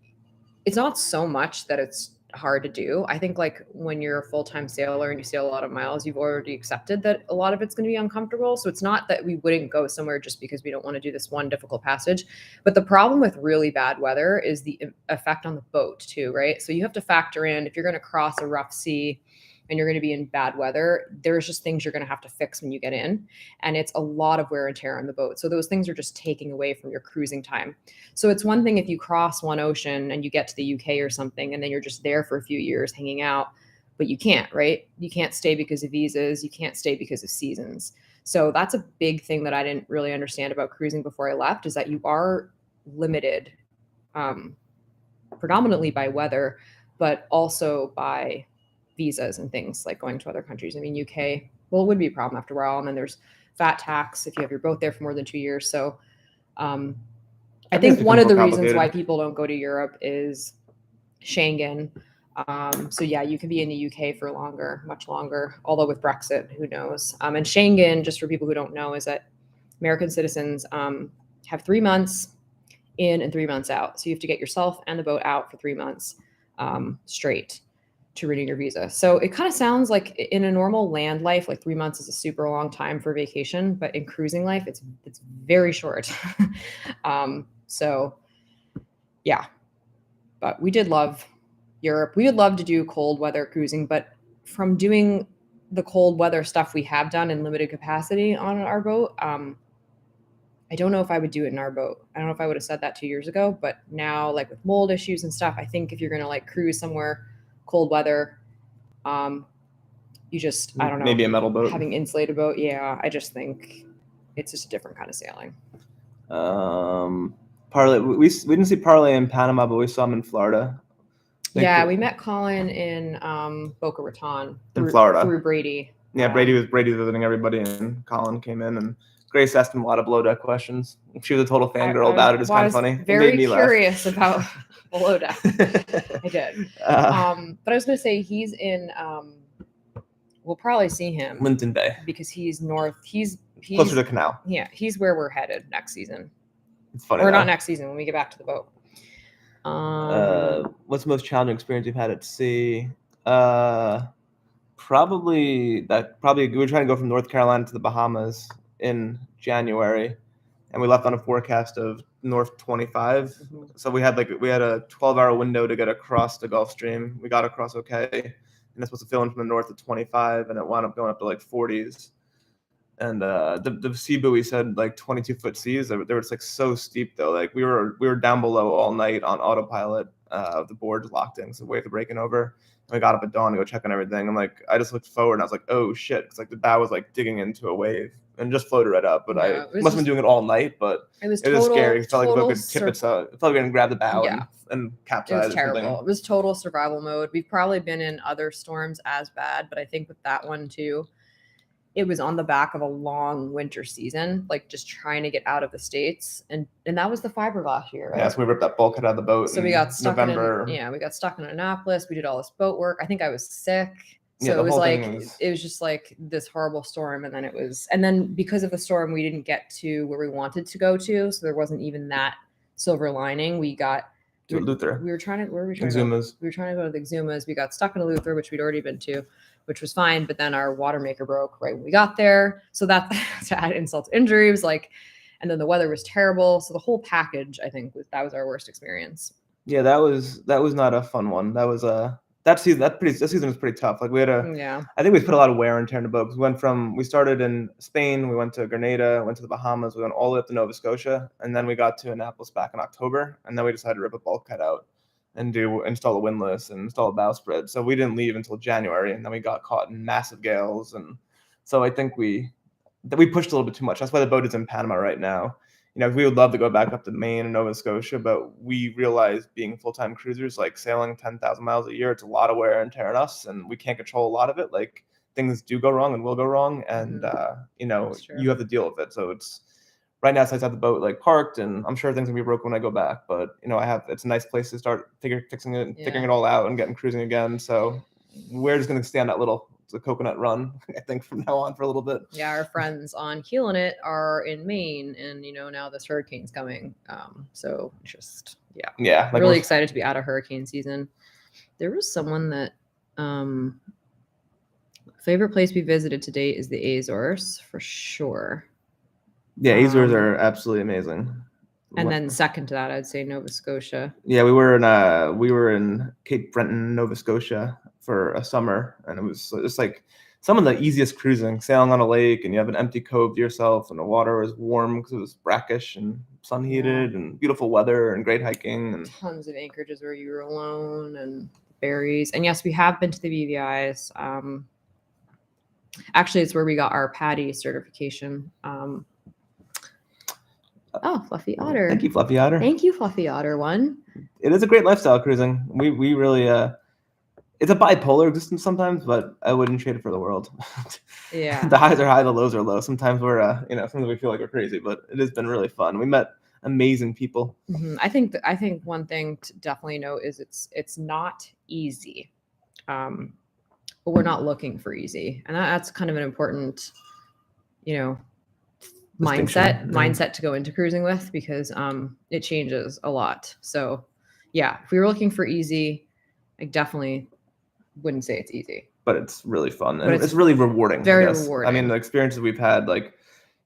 it's not so much that it's hard to do. I think like when you're a full-time sailor and you sail a lot of miles, you've already accepted that a lot of it's going to be uncomfortable. So it's not that we wouldn't go somewhere just because we don't want to do this one difficult passage. But the problem with really bad weather is the effect on the boat too, right? So you have to factor in, if you're going to cross a rough sea and you're going to be in bad weather, there's just things you're going to have to fix when you get in. And it's a lot of wear and tear on the boat. So those things are just taking away from your cruising time. So it's one thing if you cross one ocean and you get to the UK or something, and then you're just there for a few years hanging out, but you can't, right? You can't stay because of visas. You can't stay because of seasons. So that's a big thing that I didn't really understand about cruising before I left, is that you are limited predominantly by weather, but also by visas and things like going to other countries. I mean, UK, well, it would be a problem after a while. And then there's VAT tax if you have your boat there for more than 2 years. So I think one of the reasons why people don't go to Europe is Schengen. So yeah, you can be in the UK for longer, much longer, although with Brexit, who knows? And Schengen, just for people who don't know, is that American citizens have 3 months in and 3 months out. So you have to get yourself and the boat out for 3 months straight to renew your visa. So it kind of sounds like in a normal land life, like 3 months is a super long time for vacation, but in cruising life, it's very short. So yeah, but we did love Europe. We would love to do cold weather cruising, but from doing the cold weather stuff we have done in limited capacity on our boat, I don't know if I would do it in our boat. I don't know if I would have said that 2 years ago, but now, like with mold issues and stuff, I think if you're going to like cruise somewhere cold weather, you just, I don't know, maybe a metal boat, having insulated boat. Yeah, I just think it's just a different kind of sailing. Parlay, we didn't see Parlay in Panama, but we saw him in Florida. Yeah, we met Colin in Boca Raton in Florida through Brady. Yeah, Brady was visiting everybody, and Colin came in, and Grace asked him a lot of below deck questions. She was a total fangirl about it. It's kind of funny. Very curious about below deck. I did. But I was going to say he's in. We'll probably see him Linton Bay because he's north. He's closer to the canal. Yeah, he's where we're headed next season. It's funny. Or not next season, when we get back to the boat. What's the most challenging experience you've had at sea? Probably we were trying to go from North Carolina to the Bahamas in January, and we left on a forecast of north 25. Mm-hmm. So we had a 12-hour window to get across the Gulf Stream. We got across okay, and that's supposed to fill in from the north at 25, and it wound up going up to like 40s. And the sea buoy said like 22-foot seas. They were just like so steep though. Like we were down below all night on autopilot. The boards locked in, so waves were breaking over. And we got up at dawn to go check on everything. And like I just looked forward and I was like, oh shit, because like the bow was like digging into a wave and just floated right up. But I must have been doing it all night. But it was scary. It felt like the boat could tip itself. It felt like we were gonna grab the bow and capsize. It was terrible. It was total survival mode. We've probably been in other storms as bad, but I think with that one too, it was on the back of a long winter season, like just trying to get out of the States. And that was the fiberglass year, right? Yeah, so we ripped that bulkhead out of the boat. So we got stuck we got stuck in Annapolis. We did all this boat work. I think I was sick. So it was like, it was just like this horrible storm. And then because of the storm, we didn't get to where we wanted to go to. So there wasn't even that silver lining. We got to Luther. We were trying to, where were we trying to go? We were trying to go to the Exumas. We got stuck in Luther, which we'd already been to, which was fine. But then our water maker broke right when we got there. So that to add insult to injury was like, and then the weather was terrible. So the whole package, I think that was our worst experience. Yeah, that was not a fun one. That that season was pretty tough. Like we had Yeah. I think we put a lot of wear and tear in the boat. We started in Spain, we went to Grenada, went to the Bahamas, we went all the way up to Nova Scotia, and then we got to Annapolis back in October, and then we decided to rip a bulkhead out and install a windlass and install a bowsprit. So we didn't leave until January, and then we got caught in massive gales, and so I think we pushed a little bit too much. That's why the boat is in Panama right now. We would love to go back up to Maine and Nova Scotia, but we realize being full-time cruisers, like sailing 10,000 miles a year, it's a lot of wear and tear on us, and we can't control a lot of it. Like things do go wrong and will go wrong, and you have to deal with it. So it's right now, since I have the boat like parked, and I'm sure things will be broken when I go back. But it's a nice place to start fixing it, figuring it all out, and getting cruising again. So we're just gonna stay on that little coconut run, I think, from now on for a little bit. Yeah, our friends on Keeling It are in Maine, and now this hurricane's coming. So just like really excited to be out of hurricane season. There was someone that favorite place we visited to date is the Azores for sure. Yeah, Azores are absolutely amazing. And then second to that, I'd say Nova Scotia. Yeah, we were in Cape Breton, Nova Scotia for a summer, and it was just like some of the easiest cruising, sailing on a lake, and you have an empty cove to yourself, and the water was warm because it was brackish and sun heated, and beautiful weather and great hiking, and tons of anchorages where you were alone, and berries. And yes, we have been to the BVI's. Actually, it's where we got our PADI certification. Oh, Fluffy Otter. Thank you, Fluffy Otter. Thank you, Fluffy Otter one. It is a great lifestyle cruising. We really it's a bipolar existence sometimes, but I wouldn't trade it for the world. Yeah. The highs are high, the lows are low. Sometimes we're sometimes we feel like we're crazy, but it has been really fun. We met amazing people. Mm-hmm. I think one thing to definitely note is it's not easy. But we're not looking for easy. And that's kind of an important, mindset to go into cruising with, because it changes a lot. So yeah, if we were looking for easy, I definitely wouldn't say it's easy. But it's really fun, and it's really rewarding. Very rewarding. I mean, the experiences we've had, like,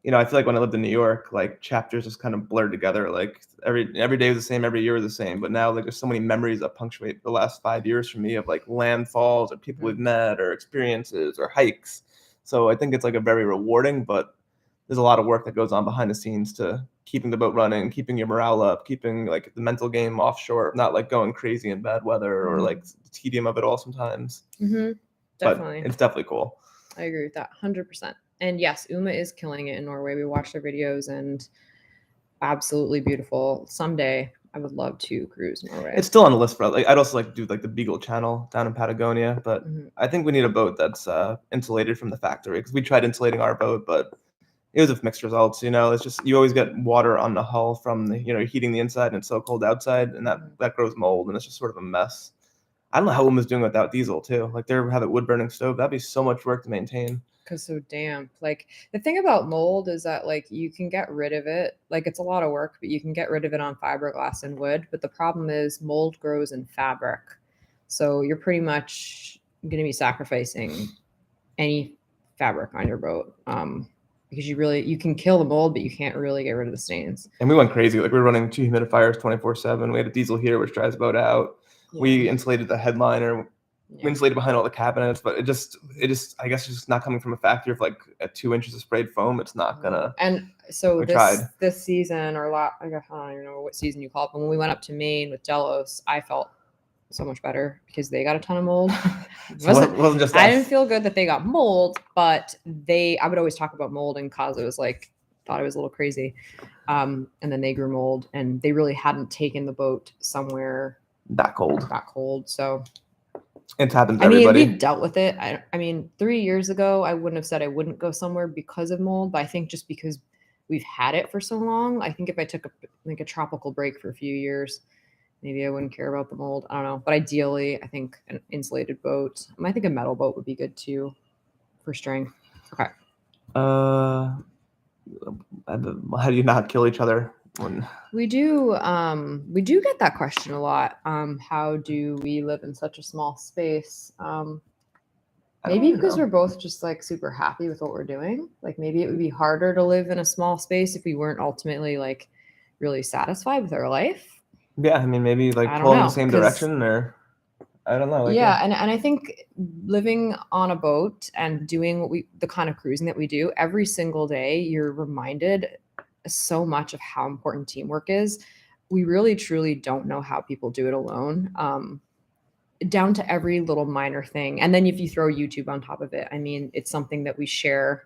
I feel like when I lived in New York, like chapters just kind of blurred together. Like every day was the same, every year was the same. But now, like, there's so many memories that punctuate the last 5 years for me of like landfalls or people we've met or experiences or hikes. So I think it's like a very rewarding, but there's a lot of work that goes on behind the scenes to keeping the boat running, keeping your morale up, keeping like the mental game offshore, not like going crazy in bad weather or like the tedium of it all sometimes. Mm-hmm. Definitely. But it's definitely cool. I agree with that 100%. And yes, Uma is killing it in Norway. We watched their videos and absolutely beautiful. Someday I would love to cruise Norway. It's still on the list for I'd also like to do like the Beagle Channel down in Patagonia, but I think we need a boat that's insulated from the factory, because we tried insulating our boat, but it was with mixed results. It's just you always get water on the hull from the heating the inside, and it's so cold outside, and that grows mold, and it's just sort of a mess. I don't know how Uma's doing without diesel too. Like they have a wood burning stove. That'd be so much work to maintain. Because so damp. Like the thing about mold is that like you can get rid of it. Like it's a lot of work, but you can get rid of it on fiberglass and wood. But the problem is mold grows in fabric. So you're pretty much going to be sacrificing any fabric on your boat. Because you can kill the mold, but you can't really get rid of the stains. And we went crazy. Like we were running 2 humidifiers 24/7. We had a diesel heater which dries the boat out. Yeah. We insulated the headliner. We insulated behind all the cabinets, but it just I guess it's just not coming from a factory of like 2 inches of sprayed foam. It's not gonna. And so this season or I don't even know what season you call it, but when we went up to Maine with Delos, I felt so much better because they got a ton of mold. It wasn't just us. I didn't feel good that they got mold, but I would always talk about mold, and cause it was like thought it was a little crazy. And then they grew mold, and they really hadn't taken the boat somewhere that cold. So it's happened to everybody. We've dealt with it. I mean, 3 years ago, I wouldn't have said I wouldn't go somewhere because of mold, but I think just because we've had it for so long, I think if I took a tropical break for a few years, maybe I wouldn't care about the mold. I don't know. But ideally, I think an insulated boat. I think a metal boat would be good too for strength. Okay. How do you not kill each other? We do get that question a lot. How do we live in such a small space? Maybe because we're both just like super happy with what we're doing. Like maybe it would be harder to live in a small space if we weren't ultimately like really satisfied with our life. Yeah, I mean maybe like pulling in the same direction, or I don't know. Like, Yeah, and I think living on a boat and doing the kind of cruising that we do every single day, you're reminded so much of how important teamwork is. We really truly don't know how people do it alone. Down to every little minor thing. And then if you throw YouTube on top of it, I mean, it's something that we share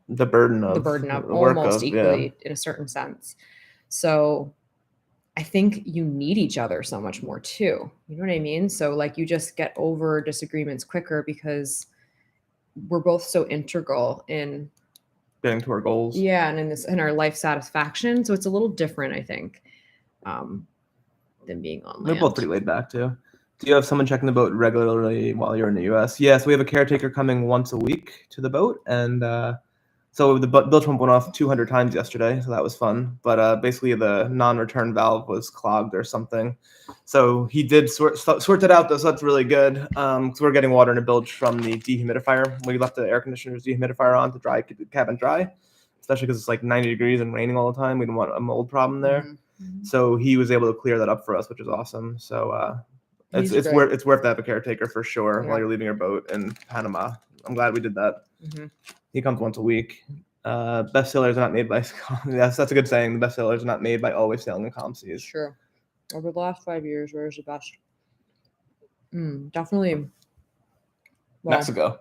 the burden of the work almost of, equally in a certain sense. So I think you need each other so much more too. You know what I mean? So like you just get over disagreements quicker because we're both so integral in getting to our goals. Yeah, and in our life satisfaction. So it's a little different, I think, than being on They're land. both pretty laid back too. Do you have someone checking the boat regularly while you're in the U.S.? Yes, we have a caretaker coming once a week to the boat, and so the bilge pump went off 200 times yesterday, so that was fun. But basically, the non-return valve was clogged or something. So he did sort it out, though, so that's really good. Because we're getting water in a bilge from the dehumidifier. We left the air conditioner's dehumidifier on to keep the cabin dry, especially because it's like 90 degrees and raining all the time. We don't want a mold problem there. Mm-hmm. So he was able to clear that up for us, which is awesome. So it's worth to have a caretaker for sure while you're leaving your boat in Panama. I'm glad we did that. Mm-hmm. He comes once a week. Best sailors are not made by that's a good saying. The best sailors are not made by always sailing in calm seas. Sure. Over the last 5 years, where's the best? Definitely. Well,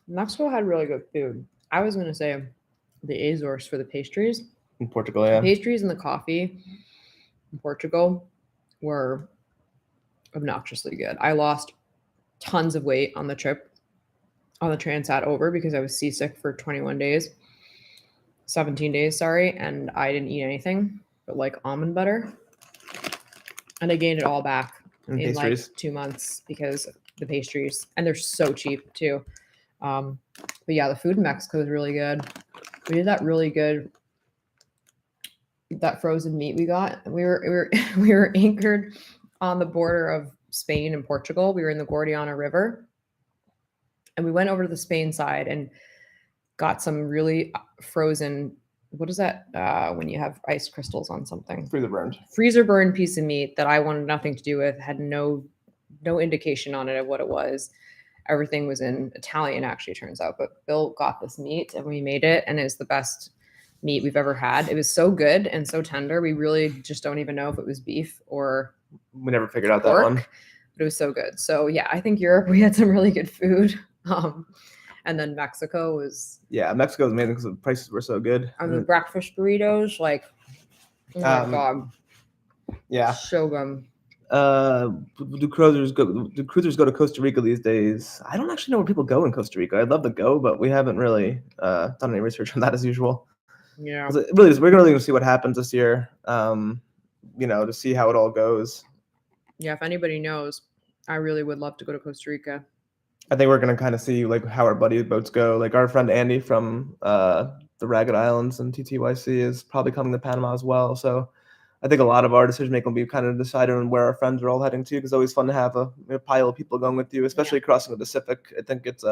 Mexico had really good food. I was going to say the Azores for the pastries. In Portugal, yeah. The pastries and the coffee in Portugal were obnoxiously good. I lost tons of weight on the trip, on the Transat over, because I was seasick for 17 days, sorry, and I didn't eat anything but like almond butter. And I gained it all back in pastries. Like 2 months because of the pastries. And they're so cheap too. But yeah, the food in Mexico is really good. We did that really good, that frozen meat we got. We were anchored on the border of Spain and Portugal. We were in the Guadiana River. And we went over to the Spain side and got some really frozen, what is that when you have ice crystals on something? Freezer burned piece of meat that I wanted nothing to do with, had no indication on it of what it was. Everything was in Italian, actually, it turns out. But Bill got this meat and we made it, and it's the best meat we've ever had. It was so good and so tender. We really just don't even know if it was beef or we never figured out pork, that one. But it was so good. So yeah, I think Europe, we had some really good food. And then Mexico was... Yeah, Mexico was amazing because the prices were so good. And the breakfast burritos, like, oh my God. Yeah. So good. Do cruisers go to Costa Rica these days? I don't actually know where people go in Costa Rica. I'd love to go, but we haven't really done any research on that as usual. Yeah. We're really going to see what happens this year, to see how it all goes. Yeah, if anybody knows, I really would love to go to Costa Rica. I think we're going to kind of see like how our buddy boats go. Like our friend Andy from the Ragged Islands and TTYC is probably coming to Panama as well. So I think a lot of our decision making will be kind of decided on where our friends are all heading to, because it's always fun to have a pile of people going with you, especially crossing the Pacific. I think it's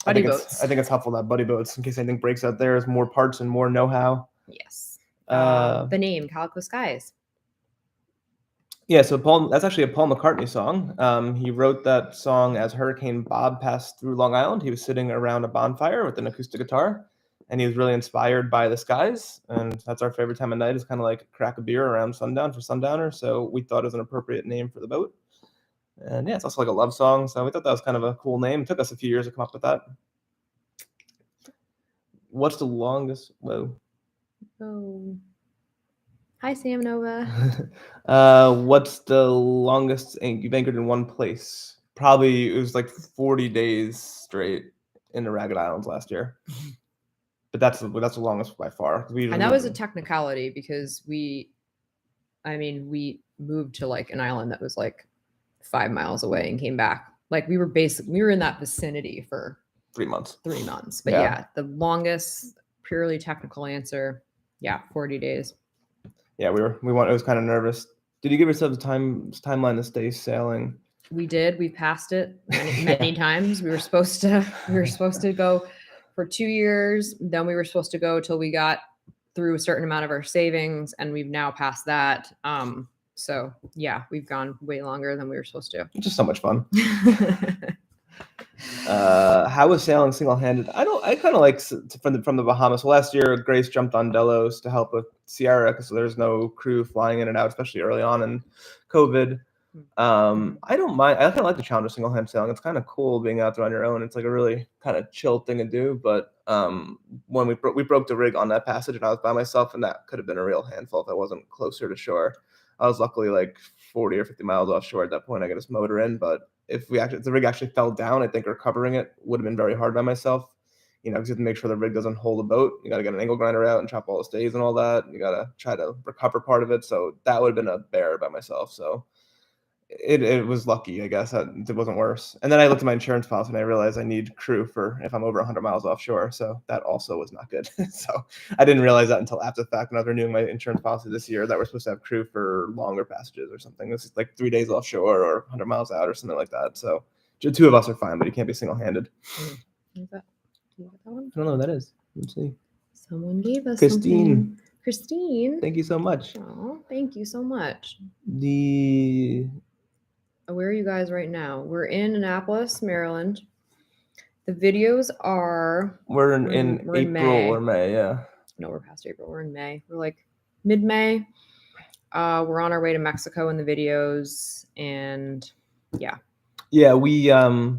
buddy boats. I think it's helpful to have buddy boats in case anything breaks out there. There's more parts and more know-how. Yes. The name Calico Skies. Yeah, so that's actually a Paul McCartney song. He wrote that song as Hurricane Bob passed through Long Island. He was sitting around a bonfire with an acoustic guitar, and he was really inspired by the skies. And that's our favorite time of night, is kind of like crack a beer around sundown for Sundowner. So we thought it was an appropriate name for the boat. And yeah, it's also like a love song. So we thought that was kind of a cool name. It took us a few years to come up with that. What's the longest? Whoa. Oh. Hi, Sam Nova. What's the longest you've anchored in one place? Probably it was like 40 days straight in the Ragged Islands last year. But that's the longest by far. And that was a technicality because we moved to like an island that was like 5 miles away and came back. Like we were in that vicinity for 3 months. 3 months. But yeah, the longest purely technical answer, 40 days. Yeah, it was kind of nervous. Did you give yourself a timeline to stay sailing? We did. We passed it many times. We were supposed to go for 2 years. Then we were supposed to go till we got through a certain amount of our savings, and we've now passed that. So yeah, we've gone way longer than we were supposed to. It's just so much fun. How was sailing single-handed? I kind of like from the Bahamas. So last year, Grace jumped on Delos to help with Sierra because there's no crew flying in and out, especially early on in COVID. I don't mind. I kind of like the challenge of single-hand sailing. It's kind of cool being out there on your own. It's like a really kind of chill thing to do. But when we broke the rig on that passage, and I was by myself, and that could have been a real handful if I wasn't closer to shore. I was luckily like 40 or 50 miles offshore at that point. I got this motor in, but if the rig actually fell down, I think recovering it would have been very hard by myself. Because you have to make sure the rig doesn't hold the boat. You got to get an angle grinder out and chop all the stays and all that. You got to try to recover part of it. So that would have been a bear by myself. So it was lucky, I guess. It wasn't worse. And then I looked at my insurance policy and I realized I need crew for if I'm over 100 miles offshore. So that also was not good. So I didn't realize that until after the fact when I was renewing my insurance policy this year that we're supposed to have crew for longer passages or something. This is like 3 days offshore or 100 miles out or something like that. So the two of us are fine, but you can't be single-handed. Is that one? I don't know what that is. Let's see. Someone gave us Christine. something. Christine. Thank you so much. Oh, thank you so much. Where are you guys right now? We're in Annapolis, Maryland. The videos are... We're in April May. or May, yeah. No, we're past April. We're in May. We're like mid-May. We're on our way to Mexico in the videos, and yeah. Yeah, we the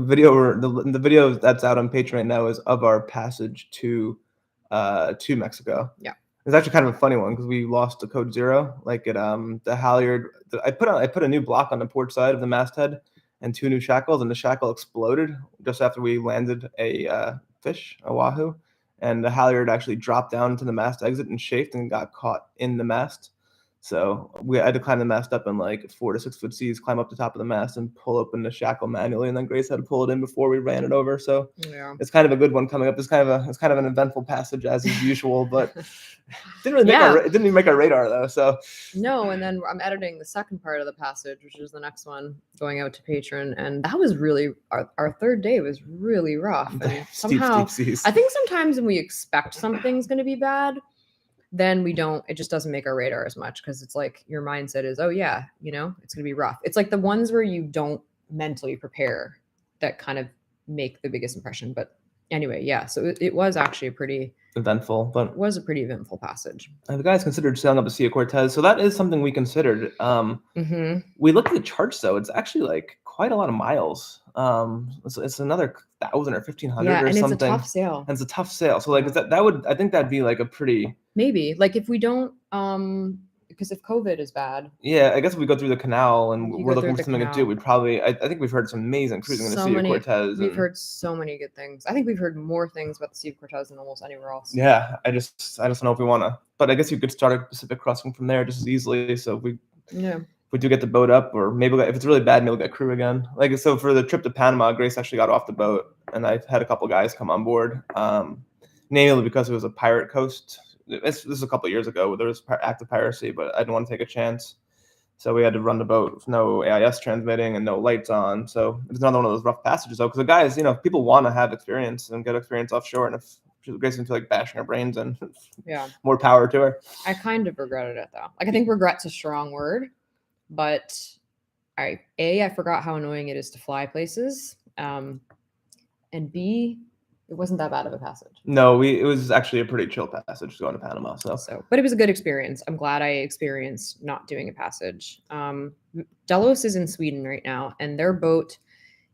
video that's out on Patreon right now is of our passage to Mexico. Yeah. It's actually kind of a funny one because we lost the code 0. Like at the halyard, I put a new block on the port side of the masthead and 2 new shackles, and the shackle exploded just after we landed a fish, a wahoo, and the halyard actually dropped down to the mast exit and chafed and got caught in the mast. So I had to climb the mast up in like 4 to 6 foot seas, climb up the top of the mast and pull open the shackle manually, and then Grace had to pull it in before we ran it over. So yeah, it's kind of a good one coming up. It's kind of an eventful passage as is usual, but it didn't even make our radar though. So no, and then I'm editing the second part of the passage, which is the next one going out to patron, and that was really our third day was really rough. And somehow, steep seas. I think sometimes when we expect something's going to be bad, then we don't, it just doesn't make our radar as much because it's like your mindset is, oh yeah, it's going to be rough. It's like the ones where you don't mentally prepare that kind of make the biggest impression. But anyway, yeah, so it was actually a pretty eventful passage. The guys considered sailing up the Sea of Cortez, so that is something we considered. We looked at the charts though; it's actually like quite a lot of miles. It's another 1,000 or 1,500 or something. And it's a tough sail. And it's a tough sail. So like I think that'd be like a pretty maybe like if we don't because if COVID is bad. Yeah, I guess if we go through the canal and we're looking for something to do, we'd probably. I think we've heard some amazing cruising in the Sea of Cortez. We've heard so many good things. I think we've heard more things about the Sea of Cortez than almost anywhere else. Yeah, I just don't know if we want to. But I guess you could start a Pacific crossing from there just as easily. So if we do get the boat up, or maybe if it's really bad, maybe we'll get crew again. Like so for the trip to Panama, Grace actually got off the boat, and I had a couple guys come on board, namely because it was a pirate coast. This is a couple of years ago where there was active piracy, but I didn't want to take a chance. So we had to run the boat with no AIS transmitting and no lights on. So it's another one of those rough passages, though, because the guys, people want to have experience and get experience offshore. And if Grace didn't feel like bashing her brains in, more power to her. I kind of regretted it, though. Like, I think regret's a strong word, but I forgot how annoying it is to fly places. And B, it wasn't that bad of a passage. No, it was actually a pretty chill passage going to Panama. So, but it was a good experience. I'm glad I experienced not doing a passage. Delos is in Sweden right now, and their boat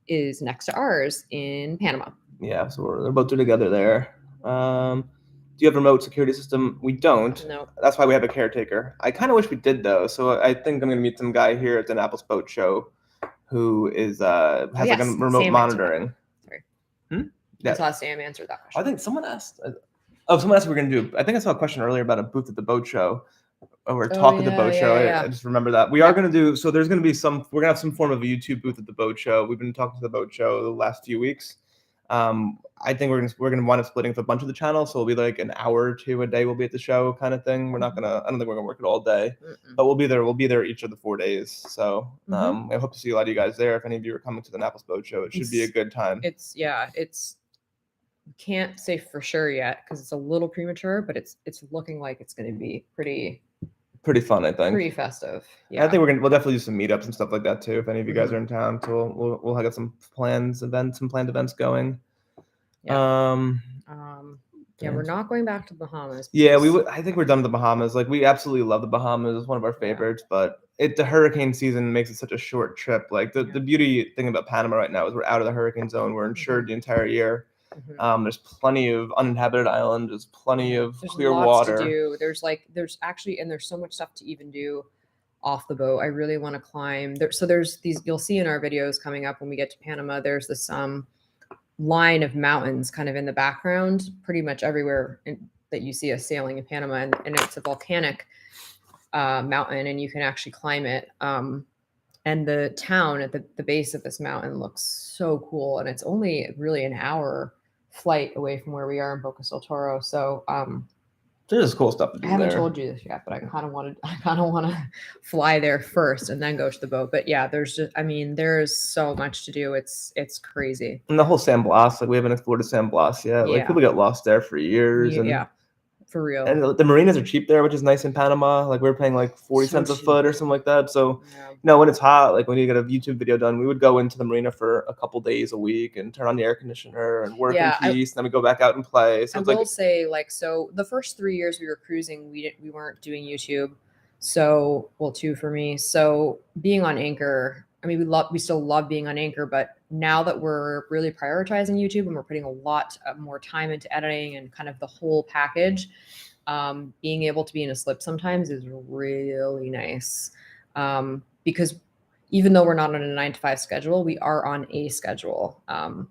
is next to ours in Panama. Yeah, so they're both together there. Do you have a remote security system? We don't. No. That's why we have a caretaker. I kind of wish we did though. So I think I'm going to meet some guy here at the Annapolis Boat Show who is has like a remote monitoring. Sorry. Yeah. I saw Sam answer that question. I think someone asked. Someone asked what we're going to do. I think I saw a question earlier about a booth at the boat show. Or talk at the boat show. Yeah. I just remember that. We are going to do, so there's going to be we're going to have some form of a YouTube booth at the boat show. We've been talking to the boat show the last few weeks. I think we're going to wind up splitting up a bunch of the channels. So it'll be like an hour or two a day we'll be at the show kind of thing. I don't think we're going to work it all day, but we'll be there. We'll be there each of the 4 days. So I hope to see a lot of you guys there. If any of you are coming to the Annapolis Boat Show, it should be a good time. Can't say for sure yet because it's a little premature, but it's looking like it's going to be pretty pretty fun, I think. Pretty festive. I Yeah. think we'll definitely do some meetups and stuff like that too. If any of you guys are in town, so we'll have some planned events going. Yeah. Um, Yeah, we're not going back to the Bahamas. Yeah, because- I think we're done with the Bahamas. Like, we absolutely love the Bahamas. It's one of our favorites, but the hurricane season makes it such a short trip. Like, the beauty thing about Panama right now is we're out of the hurricane zone. We're insured the entire year. There's plenty of uninhabited islands. There's plenty of clear lots water. to do. There's so much stuff to even do off the boat. I really want to climb there. So there's these, you'll see in our videos coming up when we get to Panama, there's this line of mountains kind of in the background, pretty much everywhere that you see us sailing in Panama, and it's a volcanic mountain, and you can actually climb it. And the town at the base of this mountain looks so cool, and it's only really an hour flight away from where we are in Boca del Toro. So there's cool stuff to do. I haven't there. told you this yet, but I kind of want to fly there first and then go to the boat. But yeah, there's so much to do. It's crazy. And the whole San Blas, like, we haven't explored San Blas yet. Like, people get lost there for years. Yeah, for real. And the marinas are cheap there, which is nice in Panama. Like, we're paying like 40 cents a foot or something like that. So, when it's hot, like when you get a YouTube video done, we would go into the marina for a couple days a week and turn on the air conditioner and work in peace. And then we go back out and play. So so the first 3 years we were cruising, we weren't doing YouTube. So, 2 for me. So being on Anchor, I mean, we still love being on Anchor, but now that we're really prioritizing YouTube and we're putting a lot more time into editing and kind of the whole package, being able to be in a slip sometimes is really nice. Because even though we're not on a 9-to-5 schedule, we are on a schedule.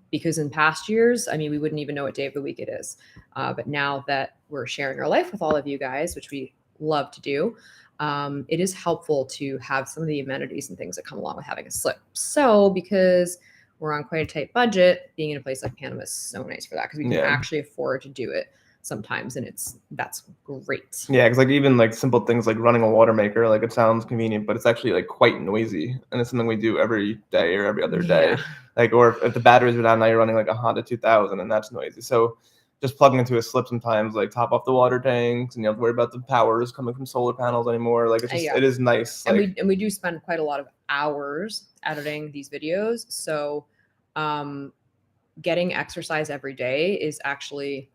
Because in past years, I mean, we wouldn't even know what day of the week it is. But now that we're sharing our life with all of you guys, which we love to do, it is helpful to have some of the amenities and things that come along with having a slip. So because we're on quite a tight budget, being in a place like Panama is so nice for that, because we can actually afford to do it sometimes, and that's great. Yeah, because like even like simple things like running a water maker, like it sounds convenient, but it's actually like quite noisy, and it's something we do every day or every other day. Like, or if the batteries are down, now you're running like a Honda 2000, and that's noisy. So just plugging into a slip sometimes, like, top off the water tanks, and you don't have to worry about the powers coming from solar panels anymore. Like, it's just, it is nice. Like, and we do spend quite a lot of hours editing these videos. So getting exercise every day is actually,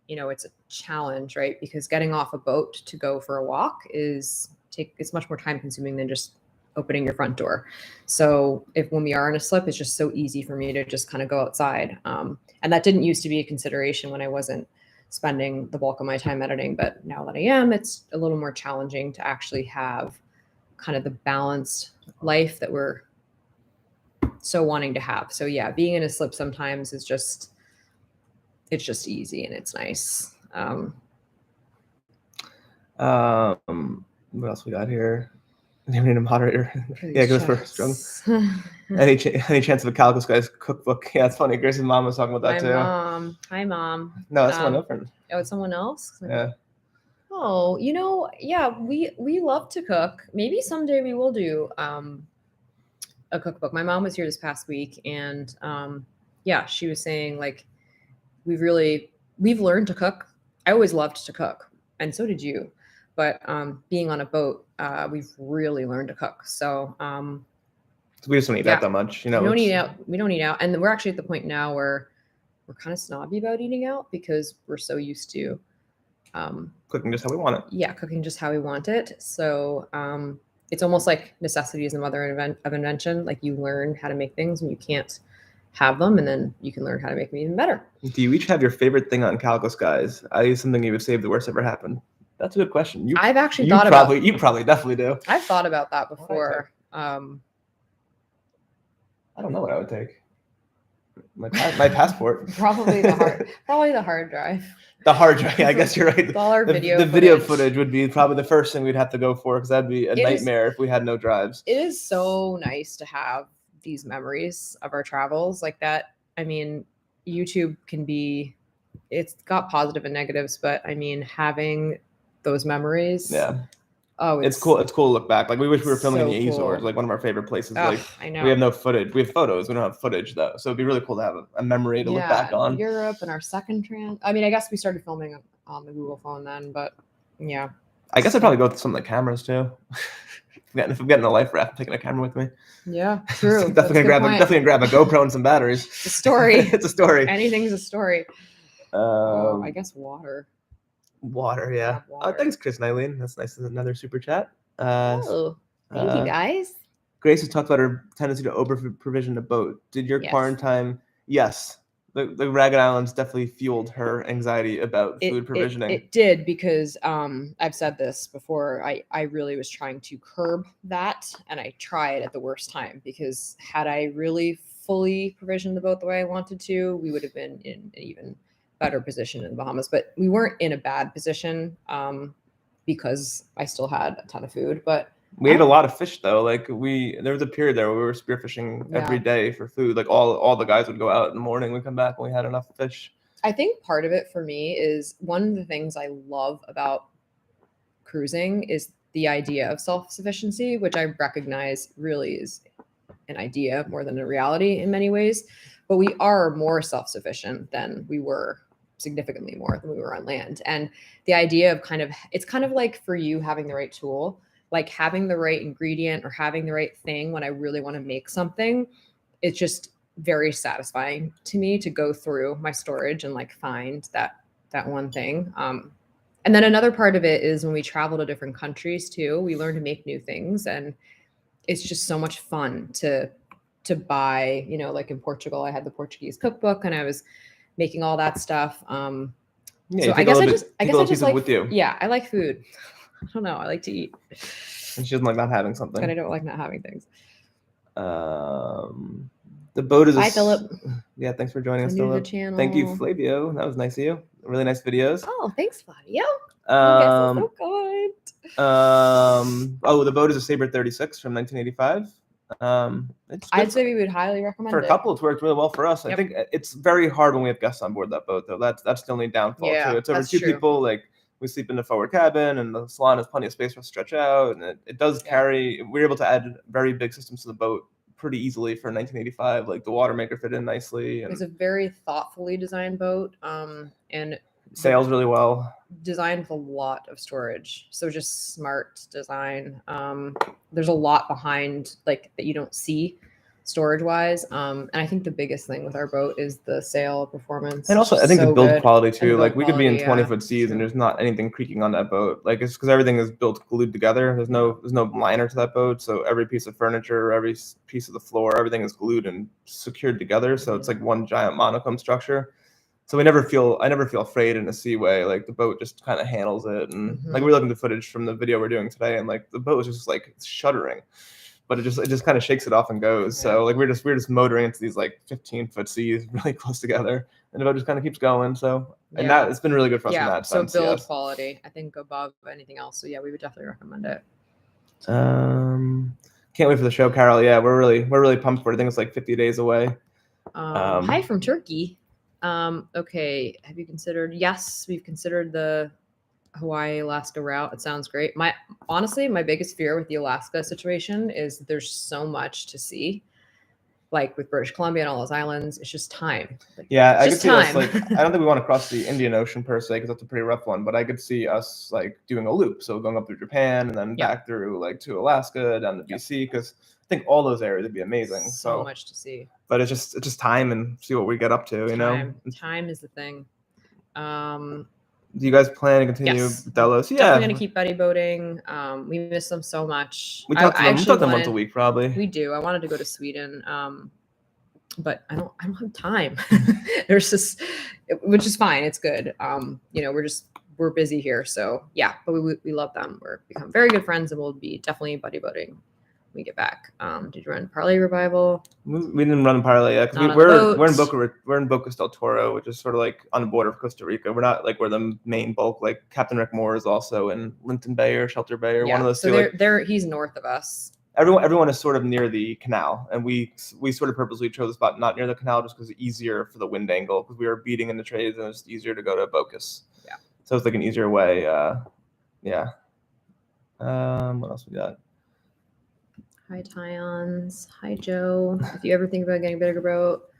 it's a challenge, right? Because getting off a boat to go for a walk it's much more time consuming than just opening your front door. So when we are in a slip, it's just so easy for me to just kind of go outside. And that didn't used to be a consideration when I wasn't spending the bulk of my time editing, but now that I am, it's a little more challenging to actually have kind of the balanced life that we're so wanting to have. So yeah, being in a slip sometimes is just easy and it's nice. What else we got here? Do you need a moderator? Yeah, go first. Any chance of a Calico Skies cookbook? Yeah, it's funny. Grace's mom was talking about that too. Hi, Mom. No, that's someone different. Oh, it's someone else? Yeah. Oh, yeah, we love to cook. Maybe someday we will do a cookbook. My mom was here this past week, and yeah, she was saying, like, we've learned to cook. I always loved to cook, and so did you. But being on a boat, we've really learned to cook. So we just don't eat out that much. We don't eat out. We don't eat out, and we're actually at the point now where we're kind of snobby about eating out because we're so used to cooking just how we want it. Yeah, cooking just how we want it. So it's almost like necessity is the mother of invention. Like, you learn how to make things when you can't have them, and then you can learn how to make them even better. Do you each have your favorite thing on Calico Skies? Something you would say if the worst ever happened? That's a good question. I've actually thought about it. You probably definitely do. I've thought about that before. I don't know what I would take. My passport. Probably the hard drive. The hard drive. Yeah, I guess you're right. The video footage would be probably the first thing we'd have to go for, because that'd be a nightmare if we had no drives. It is so nice to have these memories of our travels like that. I mean, YouTube it's got positive and negatives, but I mean, having those memories. Yeah. Oh, it's cool. It's cool to look back. Like, we wish we were filming in the Azores, like one of our favorite places. Like, I know. We have no footage. We have photos. We don't have footage though. So it'd be really cool to have a memory to look back on. Europe and our second I mean, I guess we started filming on the Google phone then, but yeah. I guess I'd probably go with some of the cameras too. If I'm getting a life raft, I'm taking a camera with me. Yeah, true. Definitely gonna grab a GoPro and some batteries. It's a story. It's a story. Anything's a story. I guess water. Water, yeah. Water. Thanks, Chris and Eileen. That's nice. Another super chat. Oh, thank you guys. Grace has talked about her tendency to over provision a boat. Did your quarantine? Yes. The Ragged Islands definitely fueled her anxiety about food provisioning. It did, because I've said this before. I really was trying to curb that, and I tried at the worst time, because had I really fully provisioned the boat the way I wanted to, we would have been in an even better position in the Bahamas. But we weren't in a bad position because I still had a ton of food. But we ate a lot of fish though. Like there was a period there where we were spearfishing every day for food. Like all the guys would go out in the morning. We'd come back and we had enough fish. I think part of it for me is one of the things I love about cruising is the idea of self-sufficiency, which I recognize really is an idea more than a reality in many ways. But we are more self-sufficient than we were, significantly more than we were on land. And the idea of it's kind of like for you having the right tool, like having the right ingredient or having the right thing when I really want to make something. It's just very satisfying to me to go through my storage and like find that one thing. And then another part of it is when we travel to different countries too, we learn to make new things, and it's just so much fun to buy, like in Portugal, I had the Portuguese cookbook and I was making all that stuff. So I guess I just like, with you. Yeah, I like food. I don't know. I like to eat. And she doesn't like not having something. And I don't like not having things. The boat is Bye, Philip. Yeah, thanks for joining us, Philip. Thank you, Flavio. That was nice of you. Really nice videos. Oh, thanks, Flavio. So good. The boat is a Sabre 36 from 1985. I'd say we would highly recommend it. For a couple, it's worked really well for us. Yep. I think it's very hard when we have guests on board that boat, though. That's the only downfall too. It's over two people. Like we sleep in the forward cabin, and the salon has plenty of space for us to stretch out, and it does carry. We're able to add very big systems to the boat pretty easily for 1985. Like the water maker fit in nicely. And it's a very thoughtfully designed boat, and sails really well. Designed with a lot of storage, so just smart design. There's a lot behind, like, that you don't see storage wise, and I think the biggest thing with our boat is the sail performance, and also I think the build quality too. Like we could be in 20-foot seas and there's not anything creaking on that boat. Like it's because everything is built glued together. There's no liner to that boat, so every piece of furniture, every piece of the floor, everything is glued and secured together. So it's like one giant monochrome structure. So I never feel afraid in a seaway. Like the boat just kind of handles it, and like we're looking at the footage from the video we're doing today, and like the boat was just like shuddering, but it just kind of shakes it off and goes. Yeah. So like we're just motoring into these like 15-foot seas really close together, and the boat just kind of keeps going. So and that it's been really good for us in that sense. So build quality, I think, above anything else. So yeah, we would definitely recommend it. Can't wait for the show, Carol. Yeah, we're really pumped for it. I think it's like 50 days away. Hi from Turkey. Okay, have you considered? Yes, we've considered the Hawaii Alaska route. It sounds great. Honestly, my biggest fear with the Alaska situation is there's so much to see, like with British Columbia and all those islands. It's just time. I could see us, like, I don't think we want to cross the Indian Ocean per se, because that's a pretty rough one, but I could see us like doing a loop, so going up through Japan and then back through like to Alaska down to BC, because I think all those areas would be amazing. So much to see. But it's just time and see what we get up to, you know? Time is the thing. Do you guys plan to continue with Delos? Yeah. Definitely going to keep buddy boating. We miss them so much. We talk to them once a week, probably. We do. I wanted to go to Sweden, but I don't have time. There's just, which is fine. It's good. We're busy here. So yeah, but we love them. We're become very good friends, and we'll be definitely buddy boating when we get back. Did you run Parlay Revival? We didn't run Parlay yet, because we're in Bocas del Toro, which is sort of like on the border of Costa Rica. We're not like where the main bulk. Like Captain Rick Moore is also in Linton Bay or Shelter Bay or one of those two. So he's north of us. Everyone is sort of near the canal, and we sort of purposely chose a spot not near the canal just because it's easier for the wind angle, because we were beating in the trades and it's easier to go to Bocas. Yeah. So it's like an easier way. What else we got? Hi, Tyons. Hi, Joe. If you ever think about getting a bigger boat,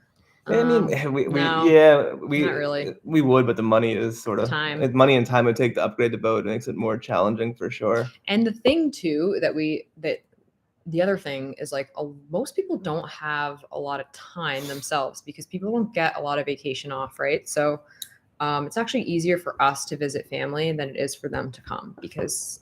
I mean, No, not really. we would, but the money is sort of Time. money and time it would take to upgrade the boat. It makes it more challenging for sure. And the thing too that the other thing is like most people don't have a lot of time themselves because people don't get a lot of vacation off, right? So it's actually easier for us to visit family than it is for them to come because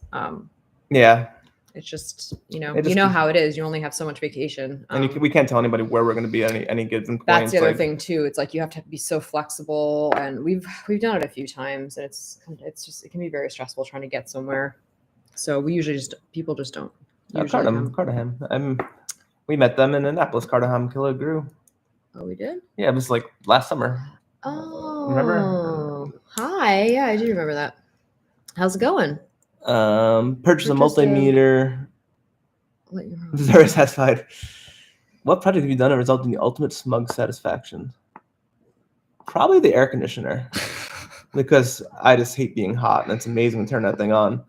Yeah, it's just It just how it is. You only have so much vacation. and we can't tell anybody where we're going to be at any given point. That's the other like, thing too. It's like you have to be so flexible, and we've done it a few times, and it's just it can be very stressful trying to get somewhere. So we usually people just don't. Usually Cartaham. We met them in Annapolis, Cartaham, Killigrew. Oh, we did? Yeah, it was like last summer. Oh, remember? Hi, yeah, I do remember that. How's it going? Purchase a multimeter. Very satisfied. What project have you done that resulted in the ultimate smug satisfaction? Probably the air conditioner, because I just hate being hot, and it's amazing to turn that thing on.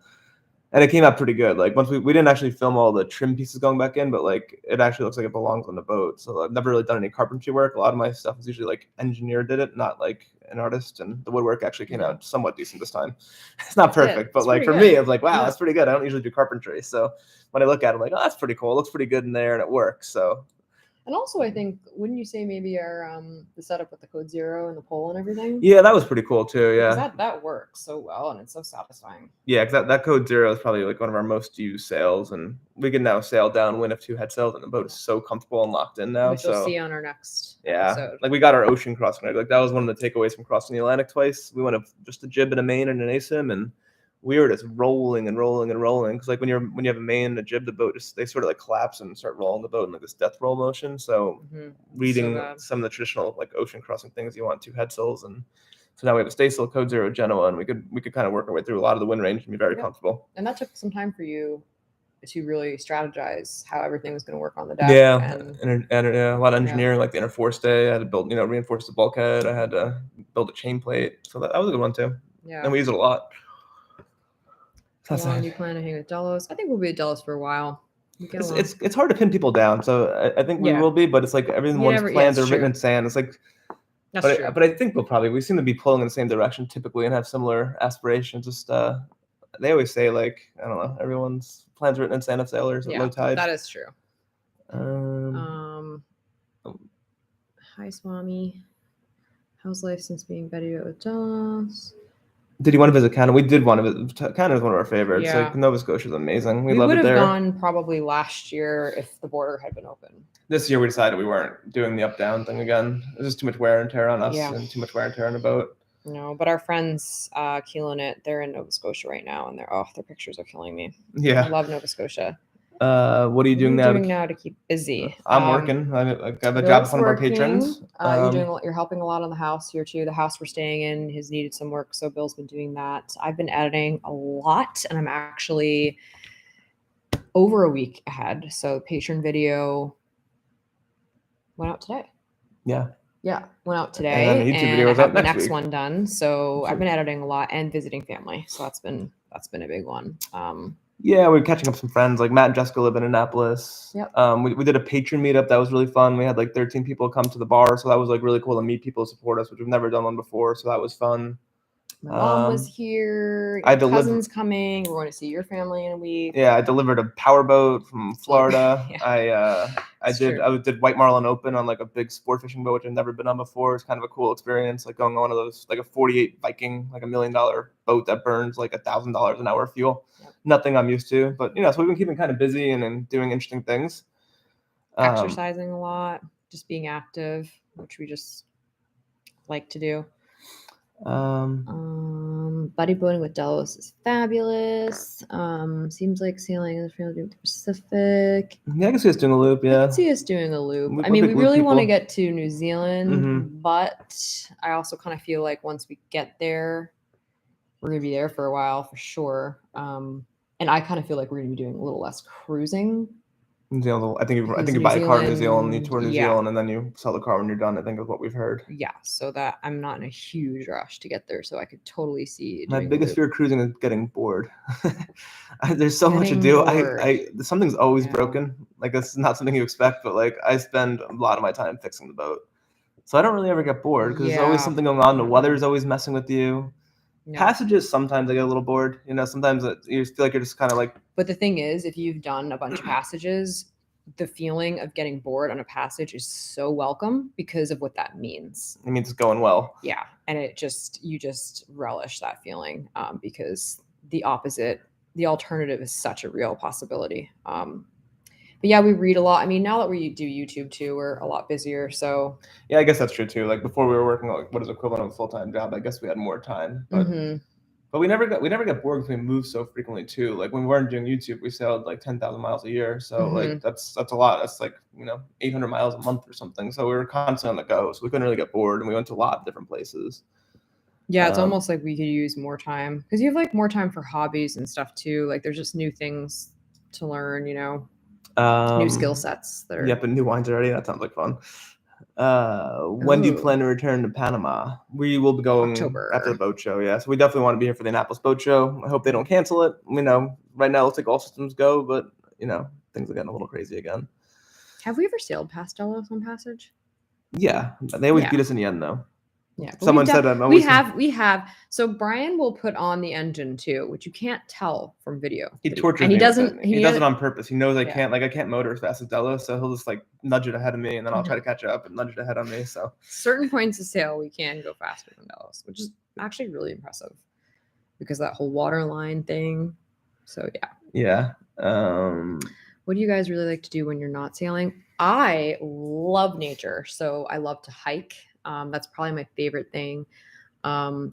And it came out pretty good. Like once we didn't actually film all the trim pieces going back in, but like it actually looks like it belongs on the boat. So I've never really done any carpentry work. A lot of my stuff was usually like engineer did it, not like an artist. And the woodwork actually came out somewhat decent this time. It's not perfect, but like for me, I was like, wow, that's pretty good. I don't usually do carpentry, so when I look at it, I'm like, oh, that's pretty cool. It looks pretty good in there, and it works. So. And also, I think, wouldn't you say maybe our the setup with the code 0 and the pole and everything? Yeah, that was pretty cool too. Yeah, that works so well, and it's so satisfying. Yeah, because that code 0 is probably like one of our most used sails, and we can now sail downwind of 2 head sails, and the boat is so comfortable and locked in now. Which you'll see on our next episode. Like we got our ocean crossing. Like that was one of the takeaways from crossing the Atlantic twice. We went up just a jib and a main and an ASIM, and we were just rolling and rolling and rolling. Because like when you have a main and a jib, the boat they sort of like collapse and start rolling the boat in like this death roll motion. So reading some of the traditional like ocean crossing things, you want 2 head sails, and so now we have a staysail code 0 Genoa, and we could kind of work our way through a lot of the wind range and be very comfortable. And that took some time for you to really strategize how everything was going to work on the deck. Yeah, and a lot of engineering, like the inner forestay. I had to build, reinforce the bulkhead. I had to build a chain plate, so that was a good one too. Yeah, and we use it a lot. How long do you plan to hang with Delos? I think we'll be at Delos for a while. It's hard to pin people down, so I think we will be, but it's like everyone's plans are written in sand. It's like. That's true. But I think we seem to be pulling in the same direction typically and have similar aspirations. Just they always say like, I don't know, everyone's plans written in sand of sailors at low tide. That is true. Hi Swami. How's life since being Betty with Delos? Did you want to visit Canada? We did want to visit. Canada is one of our favorites. Yeah. Like Nova Scotia is amazing. We love it there. We would have gone probably last year if the border had been open. This year we decided we weren't doing the up-down thing again. It was just too much wear and tear on us and too much wear and tear on the boat. No, but our friends killing it. They're in Nova Scotia right now, and their pictures are killing me. Yeah, I love Nova Scotia. What are you doing now? To keep busy? I'm working. I have a job with one of our patrons. You're helping a lot on the house here too. The house we're staying in has needed some work, so Bill's been doing that. I've been editing a lot, and I'm actually over a week ahead. So patron video went out today. Yeah, went out today. And the YouTube video was out next week. The next one done. So I've been editing a lot and visiting family. So that's been a big one. Yeah, we're catching up some friends. Like Matt and Jessica live in Annapolis. Yep. We did a patron meetup. That was really fun. We had like 13 people come to the bar. So that was like really cool to meet people, support us, which we've never done one before. So that was fun. My mom was here. Your cousin's coming. We're going to see your family in a week. Yeah, I delivered a powerboat from Florida. I did White Marlin Open on like a big sport fishing boat, which I've never been on before. It's kind of a cool experience, like going on one of those, like a 48 Viking, like $1 million boat that burns like $1,000 an hour of fuel. Yep. Nothing I'm used to, but so we've been keeping kind of busy and doing interesting things. Exercising a lot, just being active, which we just like to do. Buddy boating with Delos is fabulous. Seems like sailing in the Pacific. Yeah, I can see us doing a loop. Yeah, I can see us doing a loop. I mean, we really want to get to New Zealand, but I also kind of feel like once we get there, we're gonna be there for a while for sure. And I kind of feel like we're gonna be doing a little less cruising. New Zealand, I think you buy a car in New Zealand, you tour New Zealand, and then you sell the car when you're done. I think is what we've heard. Yeah, so that I'm not in a huge rush to get there, so I could totally see. My biggest fear of cruising is getting bored. There's so much to do. Something's always broken. Like this is not something you expect, but like I spend a lot of my time fixing the boat. So I don't really ever get bored because there's always something going on. The weather's always messing with you. No. Passages, sometimes I get a little bored. Sometimes you feel like you're just kind of like. But the thing is, if you've done a bunch of passages, the feeling of getting bored on a passage is so welcome because of what that means. It means it's going well. Yeah, and you just relish that feeling because the alternative is such a real possibility. But yeah, we read a lot. I mean, now that we do YouTube too, we're a lot busier. So yeah, I guess that's true too. Like before, we were working like what is equivalent of a full-time job. I guess we had more time, but we never got bored because we moved so frequently too. Like when we weren't doing YouTube, we sailed like 10,000 miles a year. So like that's a lot. That's like 800 miles a month or something. So we were constantly on the go. So we couldn't really get bored, and we went to a lot of different places. Yeah, it's almost like we could use more time because you have like more time for hobbies and stuff too. Like there's just new things to learn, new skill sets that are. Yep, and new wines already. That sounds like fun. When do you plan to return to Panama? We will be going October. After the boat show. Yeah, so we definitely want to be here for the Annapolis boat show. I hope they don't cancel it. Right now looks like all systems go, but things are getting a little crazy again. Have we ever sailed past Delos on passage? Yeah, they always beat us in the end though. Yeah, someone said we have. So Brian will put on the engine too, which you can't tell from video. He tortures me. He does it on purpose. He knows I can't motor as fast as Delos, so he'll just like nudge it ahead of me, and then I'll try to catch up and nudge it ahead on me. So certain points of sail we can go faster than Delos, which is actually really impressive because that whole water line thing. So yeah. What do you guys really like to do when you're not sailing? I love nature, so I love to hike. That's probably my favorite thing.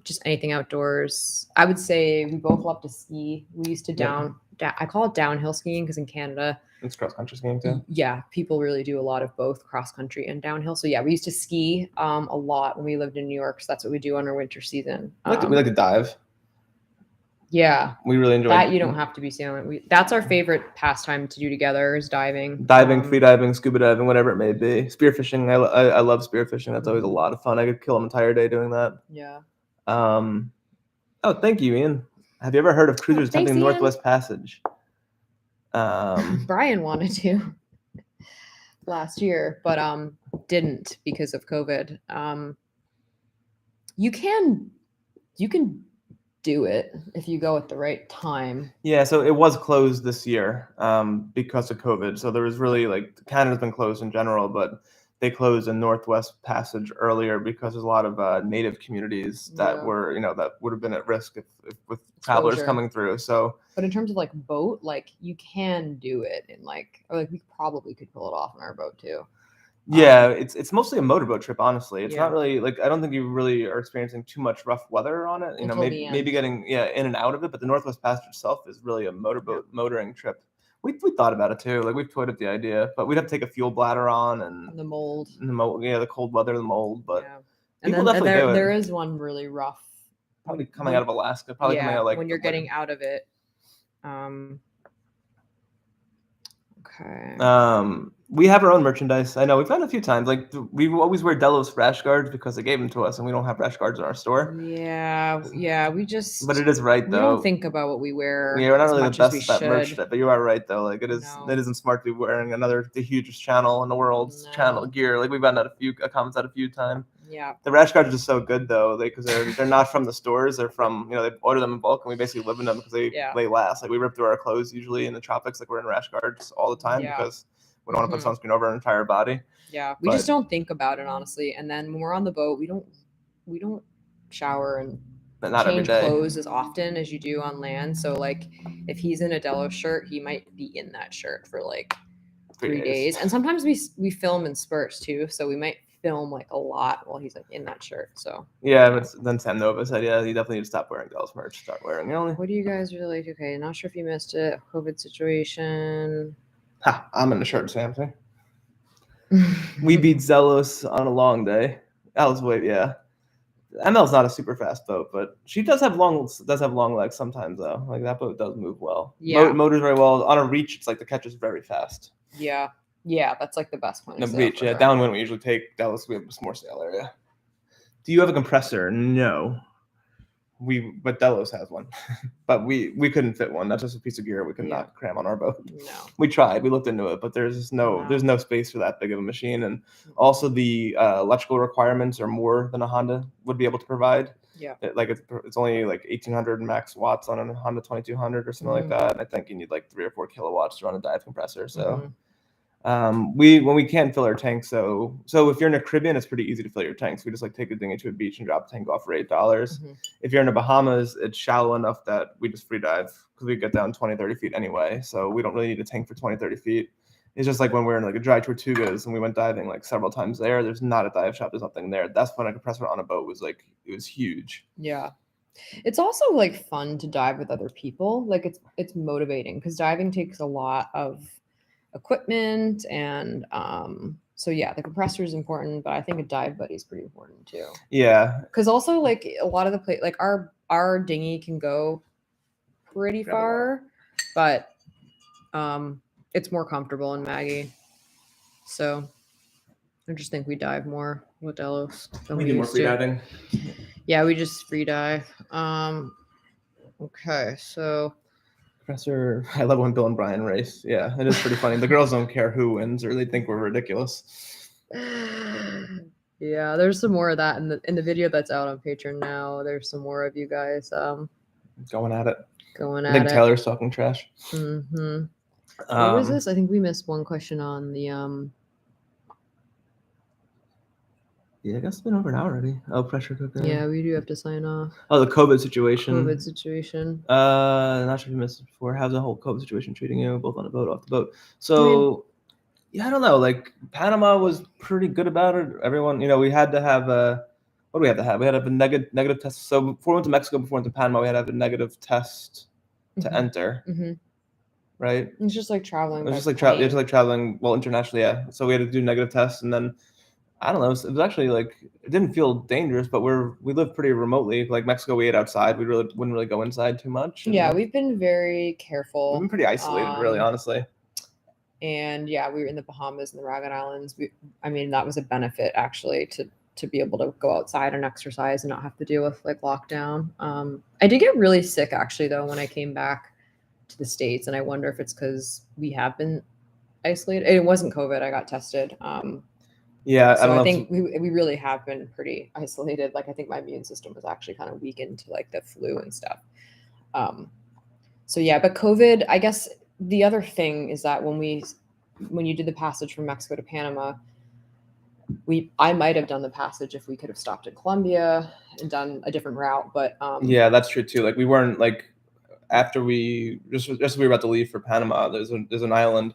Just anything outdoors. I would say we both love to ski. We used to I call it downhill skiing because in Canada it's cross country skiing too. Yeah, people really do a lot of both cross country and downhill. So yeah, we used to ski a lot when we lived in New York. So that's what we do on our winter season. We like to dive. Yeah, we really enjoy that. You don't have to be sailing. That's our favorite pastime to do together is diving. Free diving, scuba diving, whatever it may be. Spearfishing. I love spearfishing. That's always a lot of fun. I could kill an entire day doing that. Yeah. Oh, thank you, Ian. Have you ever heard of cruisers attempting the Northwest Passage? Brian wanted to last year, but didn't because of COVID. You can do it if you go at the right time. Yeah, so it was closed this year because of COVID. So there was really Canada's been closed in general, but they closed the Northwest Passage earlier because there's a lot of native communities that were that would have been at risk if with travelers coming through. So, but in terms of boat, you can do it in we probably could pull it off in our boat too. Yeah, it's mostly a motorboat trip, honestly. It's not really I don't think you really are experiencing too much rough weather on it. Maybe getting in and out of it, but the Northwest Passage itself is really a motoring trip. We thought about it too. We've toyed with the idea, but we'd have to take a fuel bladder on and the mold. The cold weather, the mold. But and then there is one really rough. Probably coming out of Alaska. Probably coming out when you're getting out of it. Okay. We have our own merchandise. I know we've done a few times. We always wear Delos rash guards because they gave them to us, and we don't have rash guards in our store. Yeah. We just. But it is right though. We don't think about what we wear. Yeah, we're not really the best at merch, but you are right though. It isn't smart to be wearing the hugest channel in the world's channel gear. We've gotten comments a few times. Yeah. The rash guards are just so good though, because they're not from the stores. They're from they order them in bulk, and we basically live in them because they last. We rip through our clothes usually in the tropics. We're in rash guards all the time because we don't want to put sunscreen over our entire body. Yeah, we just don't think about it honestly. And then when we're on the boat, we don't shower and change clothes as often as you do on land. So if he's in a Delos shirt, he might be in that shirt for 3 days. And sometimes we film in spurts too, so we might film a lot while he's in that shirt. So but then Sam Nova said, you definitely need to stop wearing Delos merch. Start wearing What do you guys really like? Okay, not sure if you missed it. COVID situation. I'm in the shirt, Sam. We beat Delos on a long day. Alice wait, yeah. ML's not a super fast boat, but she does have long legs sometimes though. That boat does move well. Yeah. Motors very well. On a reach, it's the catch is very fast. Yeah. Yeah, that's the best point. The reach, downwind we usually take Delos. We have a more sail area. Do you have a compressor? No. But Delos has one, but we couldn't fit one. That's just a piece of gear we could Yeah. not cram on our boat. No. We tried, we looked into it, but there's no space for that big of a machine, and also the electrical requirements are more than a Honda would be able to provide. Yeah. Like it's only like 1800 max watts on a Honda 2200 or something like that, and I think you need like 3 or 4 kilowatts to run a dive compressor. So when we can't fill our tanks, so if you're in the Caribbean, it's pretty easy to fill your tanks. We just like take a dinghy to a beach and drop the tank off for $8. If you're in the Bahamas, it's shallow enough that we just free dive because we get down 20-30 feet anyway, so we don't really need a tank for 20-30 feet. It's just like when we're in like a dry Tortugas and we went diving like several times there, there's not a dive shop, there's nothing there. That's when a compressor on a boat was like, it was huge. Yeah. It's also like fun to dive with other people. Like it's motivating because diving takes a lot of equipment, and so yeah, the compressor is important, but I think a dive buddy is pretty important too. Yeah, because also like a lot of the like our dinghy can go pretty far, but it's more comfortable in Maggie, so I just think we dive more with Delos than we do more free diving. Yeah, we just free dive. Okay, so Professor, I love when Bill and Brian race. Yeah, it is pretty funny. The girls don't care who wins, or they think we're ridiculous. Yeah, there's some more of that in the video that's out on Patreon now. There's some more of you guys going at it. I think Taylor's talking trash. What was this? I think we missed one question on the Yeah, I guess it's been over an hour already. Oh, pressure cooker. Yeah, we do have to sign off. Oh, the COVID situation. Not sure if you missed it before. How's the whole COVID situation treating you, both on the boat, off the boat? So, I don't know. Like Panama was pretty good about it. Everyone, we had to have what do we have to have? We had to have a negative test. So before we went to Mexico, before we went to Panama, we had to have a negative test to enter. Right. It's just like traveling. It's just like traveling. Well, internationally, yeah. So we had to do negative tests, and then I don't know. It was actually like it didn't feel dangerous, but we live pretty remotely. Like Mexico, we ate outside. We wouldn't really go inside too much. Yeah, we've been very careful. We've been pretty isolated, really, honestly. And yeah, we were in the Bahamas and the Ragged Islands. That was a benefit actually to be able to go outside and exercise and not have to deal with like lockdown. I did get really sick actually though when I came back to the States, and I wonder if it's because we have been isolated. It wasn't COVID. I got tested. Yeah, so I think we really have been pretty isolated. Like I think my immune system was actually kind of weakened to like the flu and stuff. So yeah, but COVID, I guess the other thing is that when you did the passage from Mexico to Panama, I might have done the passage if we could have stopped at Colombia and done a different route. But yeah, that's true too. Like we weren't like after we just as we were about to leave for Panama, there's an island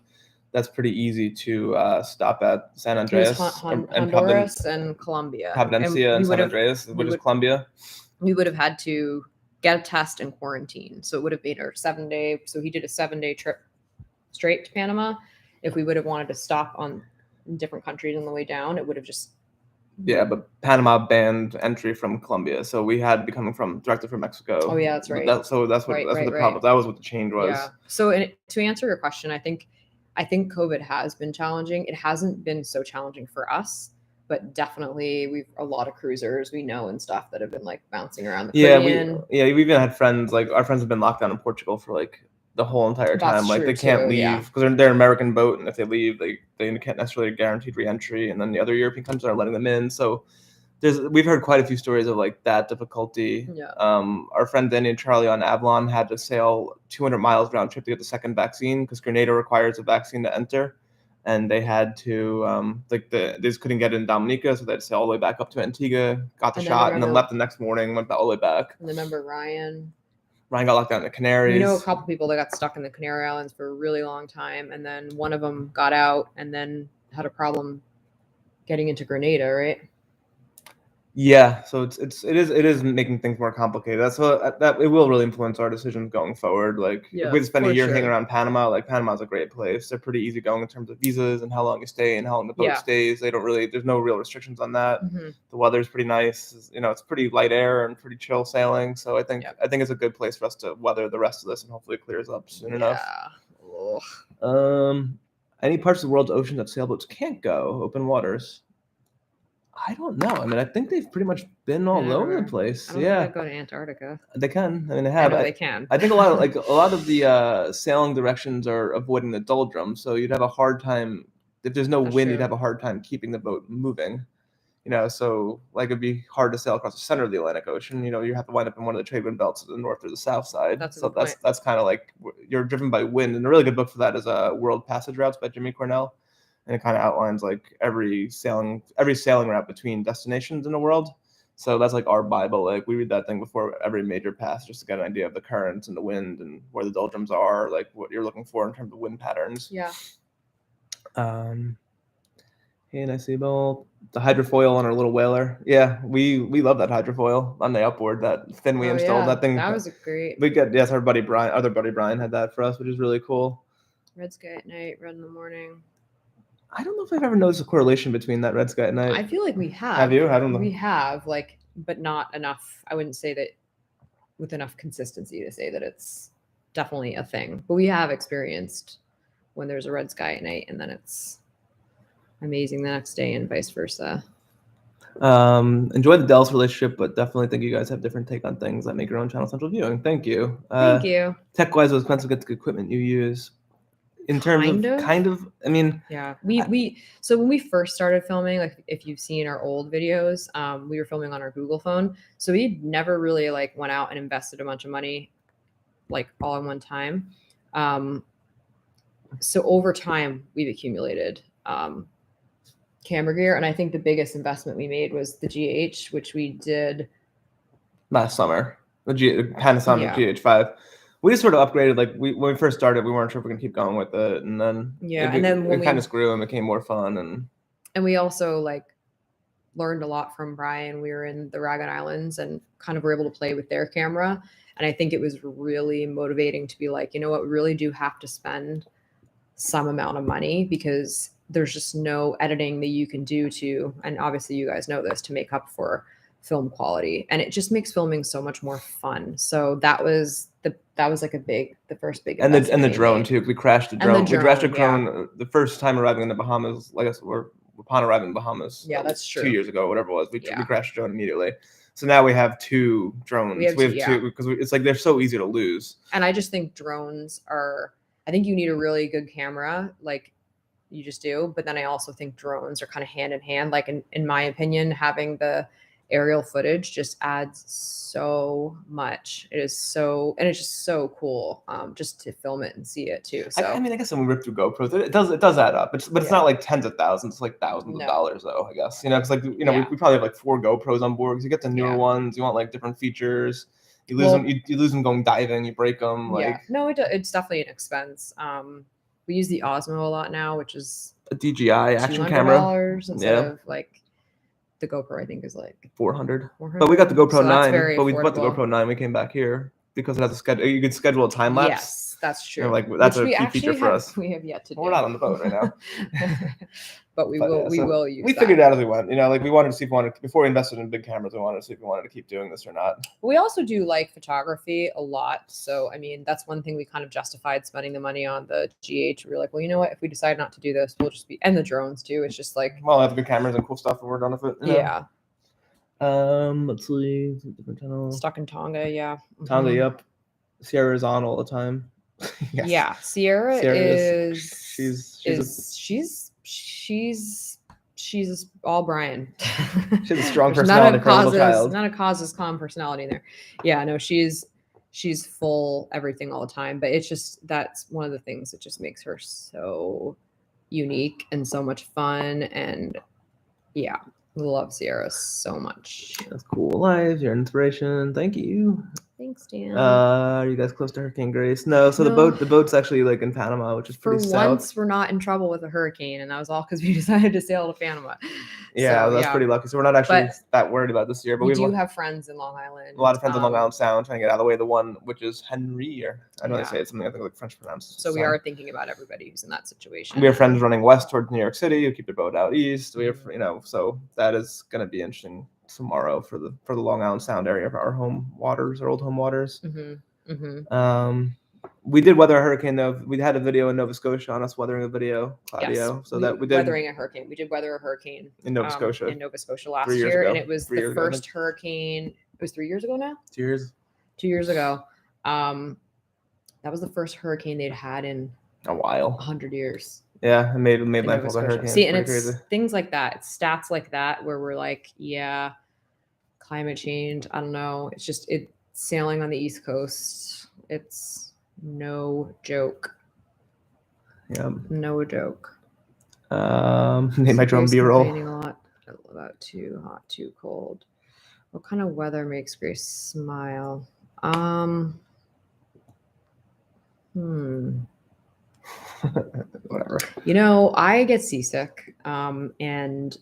that's pretty easy to stop at San Andreas Honduras and Colombia. Providencia and San Andreas, which is Colombia. We would have had to get a test and quarantine. So it would have made our 7-day. So he did a 7-day trip straight to Panama. If we would have wanted to stop on different countries on the way down, it would have just. Yeah, but Panama banned entry from Colombia, so we had to be coming directly from Mexico. Oh yeah, that's right. That's what the problem. That was what the change was. Yeah. So to answer your question, I think COVID has been challenging. It hasn't been so challenging for us, but definitely we've a lot of cruisers we know and stuff that have been like bouncing around the Caribbean. We've even had friends, like our friends have been locked down in Portugal for like the whole entire time. That's like they can't leave because they're an American boat, and if they leave, they can't necessarily guaranteed re-entry, and then the other European countries are letting them in. So we've heard quite a few stories of like that difficulty. Yeah. Our friend Danny and Charlie on Avalon had to sail 200 miles round trip to get the second vaccine because Grenada requires a vaccine to enter, and they had to they just couldn't get in Dominica, so they had to sail all the way back up to Antigua, got the shot, and then left the next morning, went all the way back. And remember Ryan got locked down in the Canaries. A couple people that got stuck in the Canary Islands for a really long time, and then one of them got out and then had a problem getting into Grenada, right? Yeah, so it is making things more complicated. That's that it will really influence our decisions going forward. Like if we spend a year hanging around Panama, like Panama's a great place. They're pretty easy going in terms of visas and how long you stay and how long the boat stays. There's no real restrictions on that. Mm-hmm. The weather's pretty nice. It's pretty light air and pretty chill sailing. So I think it's a good place for us to weather the rest of this, and hopefully it clears up soon enough. Any parts of the world's ocean that sailboats can't go? Open waters. I don't know. I mean, I think they've pretty much been all over the everywhere. place. I don't think they'd go to Antarctica. They can. I mean, they I have. know they can. I think a lot of the sailing directions are avoiding the doldrums, so you'd have a hard time if there's no That's wind. true. You'd have a hard time keeping the boat moving. You know, so like it'd be hard to sail across the center of the Atlantic Ocean. You know, you have to wind up in one of the trade wind belts to the north or the south side. That's a So good point. that's kind of like you're driven by wind. And a really good book for that is World Passage Routes by Jimmy Cornell, and it kind of outlines like every sailing route between destinations in the world. So that's like our Bible. Like we read that thing before every major pass just to get an idea of the currents and the wind and where the doldrums are, like what you're looking for in terms of wind patterns. Yeah. And I see about the hydrofoil on our little whaler. Yeah, we love that hydrofoil on the upboard, that fin we installed. That thing. That was a great. We got our buddy Brian, other buddy Brian had that for us, which is really cool. Red sky at night, red in the morning. I don't know if I've ever noticed a correlation between that red sky at night. I feel like we have. Have you? I don't know. We have, like, but not enough. I wouldn't say that with enough consistency to say that it's definitely a thing. But we have experienced when there's a red sky at night and then it's amazing the next day and vice versa. Enjoy the Delos relationship, but definitely think you guys have different take on things that make your own channel central viewing. Thank you. Thank you. Tech wise, what expensive equipment you use? In terms kind of, I mean, yeah, so when we first started filming, like if you've seen our old videos, we were filming on our Google phone, so we never really like went out and invested a bunch of money like all in one time. So over time we've accumulated camera gear, and I think the biggest investment we made was the GH, which we did last summer, the Panasonic GH5. We just sort of upgraded. Like when we first started, we weren't sure if we can keep going with it, and then it kind of grew and became more fun. And we also like learned a lot from Brian. We were in the Ragon Islands and kind of were able to play with their camera, and I think it was really motivating to be like, you know what, we really do have to spend some amount of money because there's just no editing that you can do to, and obviously you guys know this, to make up for film quality, and it just makes filming so much more fun. So that was like the first big and the drone too. We crashed a drone. We crashed a drone the first time arriving in the Bahamas. Like upon arriving in the Bahamas. Yeah, that's true. 2 years ago, whatever it was, we crashed a drone immediately. So now we have 2 drones. We have two because it's like they're so easy to lose. And I just think drones are. I think you need a really good camera, like you just do. But then I also think drones are kind of hand in hand. Like in my opinion, having the aerial footage just adds so much. It's just so cool just to film it and see it too. So I mean, I guess when we rip through GoPros, it does add up. But it's not like tens of thousands. It's like thousands of dollars though, I guess. You know, because like we probably have like 4 GoPros on board because you get the newer ones. You want like different features. You lose them. You lose them going diving. You break them. No, it's definitely an expense. We use the Osmo a lot now, which is a DJI action camera instead of like the GoPro. I think is like 400. But we got the GoPro 9. But we bought the GoPro 9. We came back here because it has a schedule. You could schedule a time lapse. Yes, that's true. Like that's a key feature for us. We have yet to do. We're not on the boat right now. But we will use. We figured it out as we went. You know, like we wanted to see if we wanted, before we invested in big cameras, we wanted to see if we wanted to keep doing this or not. We also do like photography a lot. So I mean, that's one thing we kind of justified spending the money on the GH. We were like, well, you know what? If we decide not to do this, we'll just and the drones too. It's just like, well, I have good cameras and cool stuff and we're done with it. Yeah. Let's see, different channels. Stuck in Tonga, yeah. Tonga, yep. Sierra is on all the time. Yes. Yeah, Sierra she's all Brian. She has a strong personality for a little child. Not a causes calm personality in there. Yeah, no, she's full everything all the time. But it's just that's one of the things that just makes her so unique and so much fun. And yeah, love Sierra so much. That's cool. Lives, your inspiration. Thank you. Thanks, Dan. Are you guys close to Hurricane Grace? No. So the boat's actually like in Panama, which is pretty south. For once, we're not in trouble with a hurricane, and that was all because we decided to sail to Panama. Yeah, that's pretty lucky. So we're not actually that worried about this year. But we do have friends in Long Island. A lot of friends on Long Island Sound trying to get out of the way. The one which is Henry, or I don't know how to say it. Something I think like French pronounced. So we are thinking about everybody who's in that situation. We have friends running west towards New York City who keep their boat out east. We have so that is going to be interesting tomorrow for the Long Island Sound area of our home waters, our old home waters. We did weather a hurricane though. We had a video in Nova Scotia on us weathering a video, Claudio. Yes, So that we did weathering a hurricane. We did weather a hurricane in Nova Scotia in Nova Scotia last 3 years year, ago. and it was 3 the years ago, I first think. hurricane. It was 3 years ago now. 2 years. 2 years ago. That was the first hurricane they'd had in A while. 100 years. Yeah, it made in Nova landfall as a Scotia. hurricane. See, and Pretty it's crazy. things like that, it's stats like that, where we're like, yeah, climate change. I don't know. It's just sailing on the East Coast. It's no joke. Yeah. No joke. Name my drum B-roll. Complaining a lot about too hot, too cold. What kind of weather makes Grace smile? Whatever. You know, I get seasick, and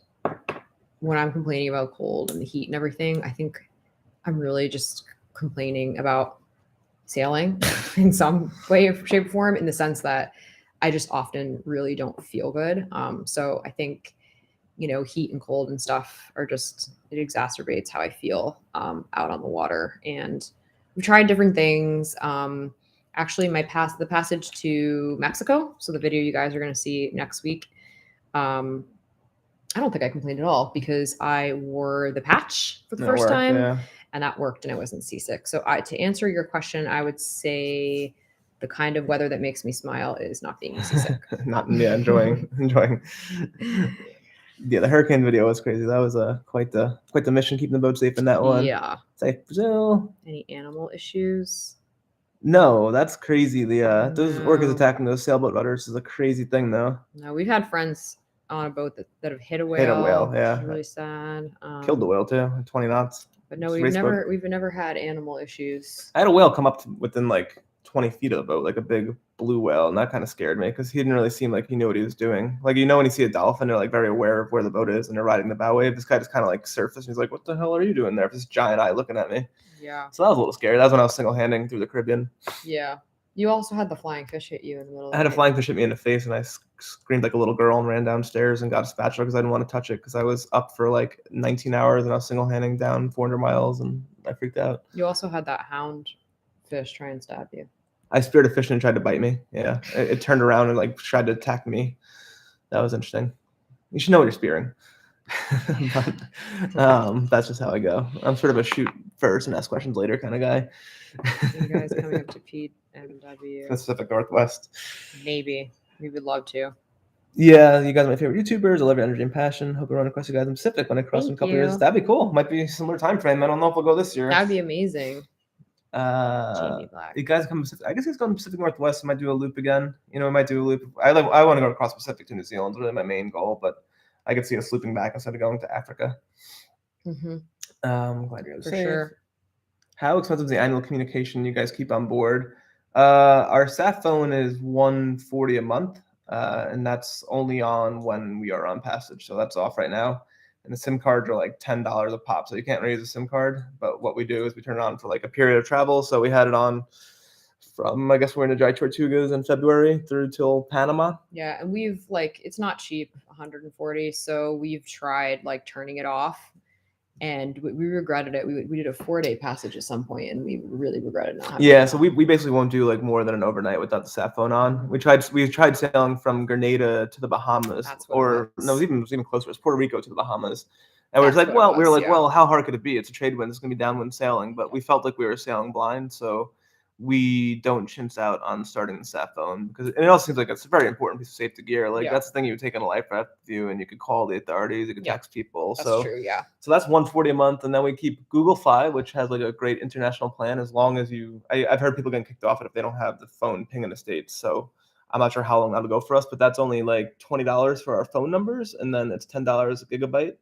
when I'm complaining about cold and the heat and everything, I think I'm really just complaining about sailing in some way, shape, or form, in the sense that I just often really don't feel good. So I think, you know, heat and cold and stuff are just, it exacerbates how I feel out on the water. And we tried different things. Actually, the passage to Mexico, so the video you guys are going to see next week, I don't think I complained at all because I wore the patch for the first time, and that worked, and I wasn't seasick. So to answer your question, I would say the kind of weather that makes me smile is not being seasick. Enjoying. Yeah, the hurricane video was crazy. That was quite the mission, keeping the boat safe in that one. Yeah. Safe Brazil. Any animal issues? No, that's crazy. Those orcas attacking those sailboat rudders is a crazy thing, though. No, we've had friends on a boat that have hit a whale. Hit a whale, yeah. Which is really sad. Killed the whale too, 20 knots. But no, we've never had animal issues. I had a whale come up to within like 20 feet of the boat, like a big blue whale, and that kind of scared me because he didn't really seem like he knew what he was doing. Like, you know, when you see a dolphin, they're like very aware of where the boat is and they're riding the bow wave. This guy just kind of like surfaced and he's like, "What the hell are you doing there?" With this giant eye looking at me. Yeah. So that was a little scary. That was when I was single-handing through the Caribbean. Yeah. You also had the flying fish hit you in the middle of the I had a night. flying fish hit me in the face, and I screamed like a little girl and ran downstairs and got a spatula because I didn't want to touch it because I was up for like 19 hours and I was single-handing down 400 miles and I freaked out. You also had that hound fish try and stab you. I speared a fish and it tried to bite me. Yeah, it turned around and like tried to attack me. That was interesting. You should know what you're spearing. But that's just how I go. I'm sort of a shoot first and ask questions later kind of guy. You guys coming up to PNW? Pacific Northwest. Maybe. We would love to. Yeah, you guys are my favorite YouTubers. I love your energy and passion. Hope I run across you guys in Pacific when I cross in a couple years. That'd be cool. Might be a similar time frame. I don't know if we'll go this year. That'd be amazing. Jamie Black. You guys come Pacific. I guess he's going to Pacific Northwest. I might do a loop again. You know, I might do a loop. I want to go across Pacific to New Zealand. It's really my main goal, but I could see us looping back instead of going to Africa. Mm-hmm. I'm glad you're safe. Sure. How expensive is the annual communication you guys keep on board? Our SAF phone is $140 a month, and that's only on when we are on passage. So that's off right now. And the SIM cards are like $10 a pop, so you can't really use a SIM card. But what we do is we turn it on for like a period of travel. So we had it on from, I guess we're in the Dry Tortugas in February through till Panama. Yeah, and we've like, it's not cheap, 140. So we've tried like turning it off, and we regretted it. We did a 4-day passage at some point, and we really regretted not having it. So we basically won't do like more than an overnight without the SAF phone on. We tried sailing from Grenada to the Bahamas, or no, it was even closer. It's Puerto Rico to the Bahamas. And we were like, well, how hard could it be? It's a trade wind. It's going to be downwind sailing. But we felt like we were sailing blind, so we don't chintz out on starting the SAF phone because it also seems like it's a very important piece of safety gear. Like that's the thing you would take on a life raft with you, and you could call the authorities, you could text people. That's true, yeah. So that's $140 a month, and then we keep Google Fi, which has like a great international plan. As long as I've heard people getting kicked off it if they don't have the phone ping in the States. So I'm not sure how long that'll go for us, but that's only like $20 for our phone numbers, and then it's $10 a gigabyte.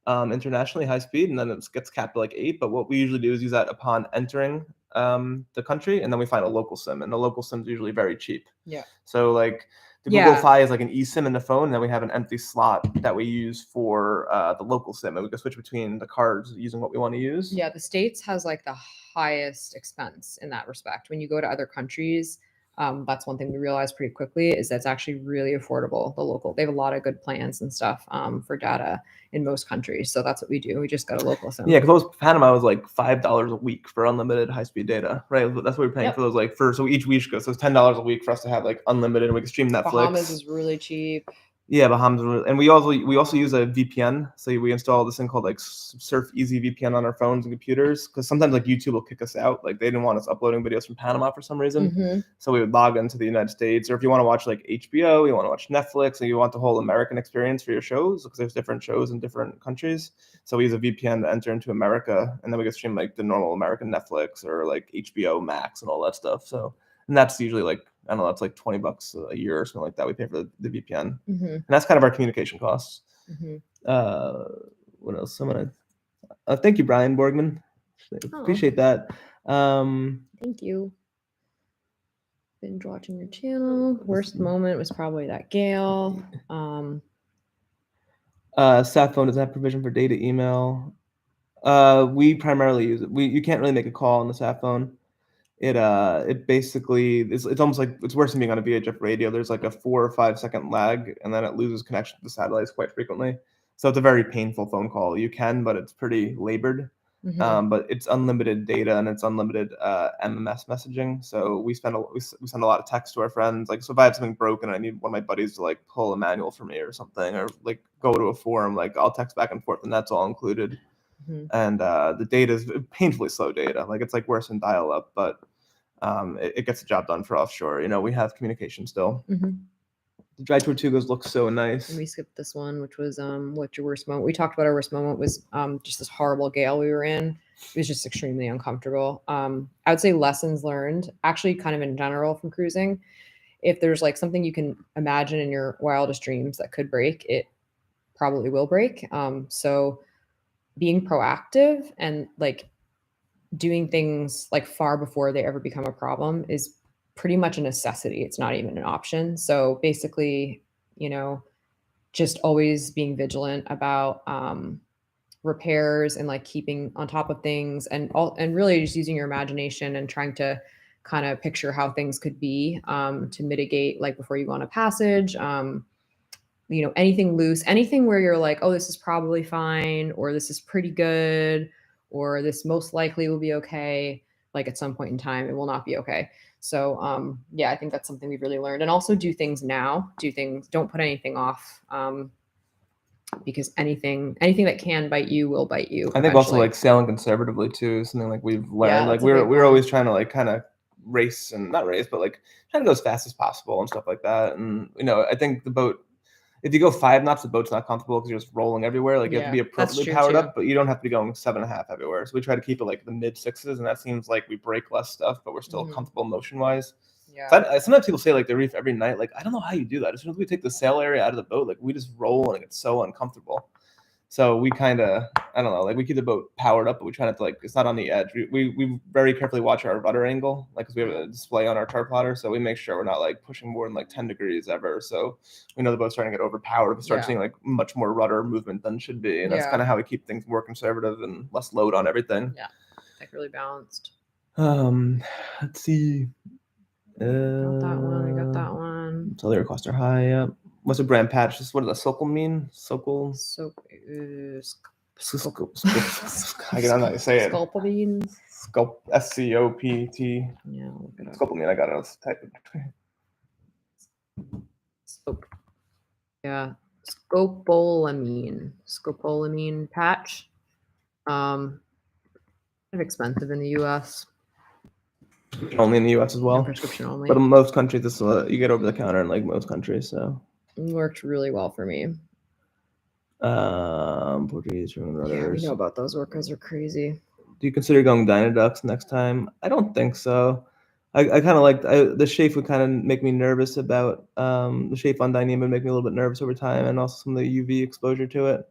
Internationally high speed, and then it gets capped at like 8. But what we usually do is use that upon entering the country, and then we find a local SIM, and the local SIM is usually very cheap. Yeah. So like the Google Fi is like an eSIM in the phone, and then we have an empty slot that we use for the local SIM, and we can switch between the cards using what we want to use. Yeah, the States has like the highest expense in that respect. When you go to other countries, That's one thing we realized pretty quickly is that's actually really affordable. They have a lot of good plans and stuff for data in most countries. So that's what we do. We just got a local SIM. Yeah, because Panama was like $5 a week for unlimited high-speed data, right? That's what we're paying for those so each week goes. So it's $10 a week for us to have like unlimited. We can stream Netflix. Bahamas is really cheap. Yeah, Bahamas, and we also use a VPN. So we install this thing called like Surf Easy VPN on our phones and computers because sometimes like YouTube will kick us out. Like they didn't want us uploading videos from Panama for some reason. So we would log into the United States, or if you want to watch like HBO, you want to watch Netflix, and you want the whole American experience for your shows because there's different shows in different countries. So we use a VPN to enter into America, and then we can stream like the normal American Netflix or like HBO Max and all that stuff. So, and that's usually like, I don't know, that's like $20 a year or something like that. We pay for the VPN, and that's kind of our communication costs. What else? Thank you, Brian Borgman. Appreciate that. Thank you. Binge watching your channel. Worst moment was probably that gale. Sat phone doesn't have provision for data email. We primarily use it. You can't really make a call on the sat phone. It basically it's almost like it's worse than being on a VHF radio. There's like a 4 or 5 second lag, and then it loses connection to the satellites quite frequently. So it's a very painful phone call. You can, but it's pretty labored. But it's unlimited data and it's unlimited MMS messaging. So we send a lot of text to our friends. Like, so if I have something broken, I need one of my buddies to like pull a manual for me or something, or like go to a forum. Like I'll text back and forth, and that's all included. And the data is painfully slow data. Like it's like worse than dial-up, but it gets the job done for offshore. You know, we have communication still. The Dry Tortugas look so nice. And we skipped this one, which was what's your worst moment? We talked about our worst moment was just this horrible gale we were in. It was just extremely uncomfortable. I would say lessons learned, actually kind of in general from cruising. If there's like something you can imagine in your wildest dreams that could break, it probably will break. So being proactive and like doing things like far before they ever become a problem is pretty much a necessity. It's not even an option. So basically, you know, just always being vigilant about repairs and like keeping on top of things and really just using your imagination and trying to kind of picture how things could be to mitigate, like before you go on a passage, you know, anything loose, anything where you're like, oh, this is probably fine, or this is pretty good, or this most likely will be okay. Like at some point in time, it will not be okay. So yeah, I think that's something we've really learned. And also do things now. Don't put anything off. Because anything that can bite you will bite you. I think also like sailing conservatively too is something like we've learned. Yeah, like we're always trying to like kind of race and not race, but like trying to go as fast as possible and stuff like that. And you know, I think the boat, if you go 5 knots, the boat's not comfortable because you're just rolling everywhere. Like you have to be appropriately powered up, but you don't have to be going 7.5 everywhere. So we try to keep it like the mid 6s, and that seems like we break less stuff, but we're still comfortable motion wise. Yeah. So sometimes people say like they reef every night. Like I don't know how you do that. As soon as we take the sail area out of the boat, like we just roll and it gets so uncomfortable. So we kind of, I don't know, like we keep the boat powered up, but we try not to like, it's not on the edge. We very carefully watch our rudder angle, like, cause we have a display on our chart plotter. So we make sure we're not like pushing more than like 10 degrees ever. So we know the boat's starting to get overpowered. We start seeing like much more rudder movement than should be. And that's kind of how we keep things more conservative and less load on everything. Yeah, like really balanced. Let's see. Got that one. So the requests are high. Yeah. What's a brand patch? What does a Sokol mean? Sokol? I don't know how to say it. Scopolamine. SCOPT. Yeah, look it up. Scopolamine. I got it. Let's type it. Yeah, scopolamine patch. Kind of expensive in the U.S. Only in the U.S. as well. Yeah, prescription only. But in most countries, this you get over the counter in like most countries. So it worked really well for me. Portuguese rudders. Yeah, we know about those orcas are crazy. Do you consider going Dynaducks next time? I don't think so. I kind of like the Chafe would kind of make me nervous about the Chafe on Dyneema would make me a little bit nervous over time, and also some of the UV exposure to it.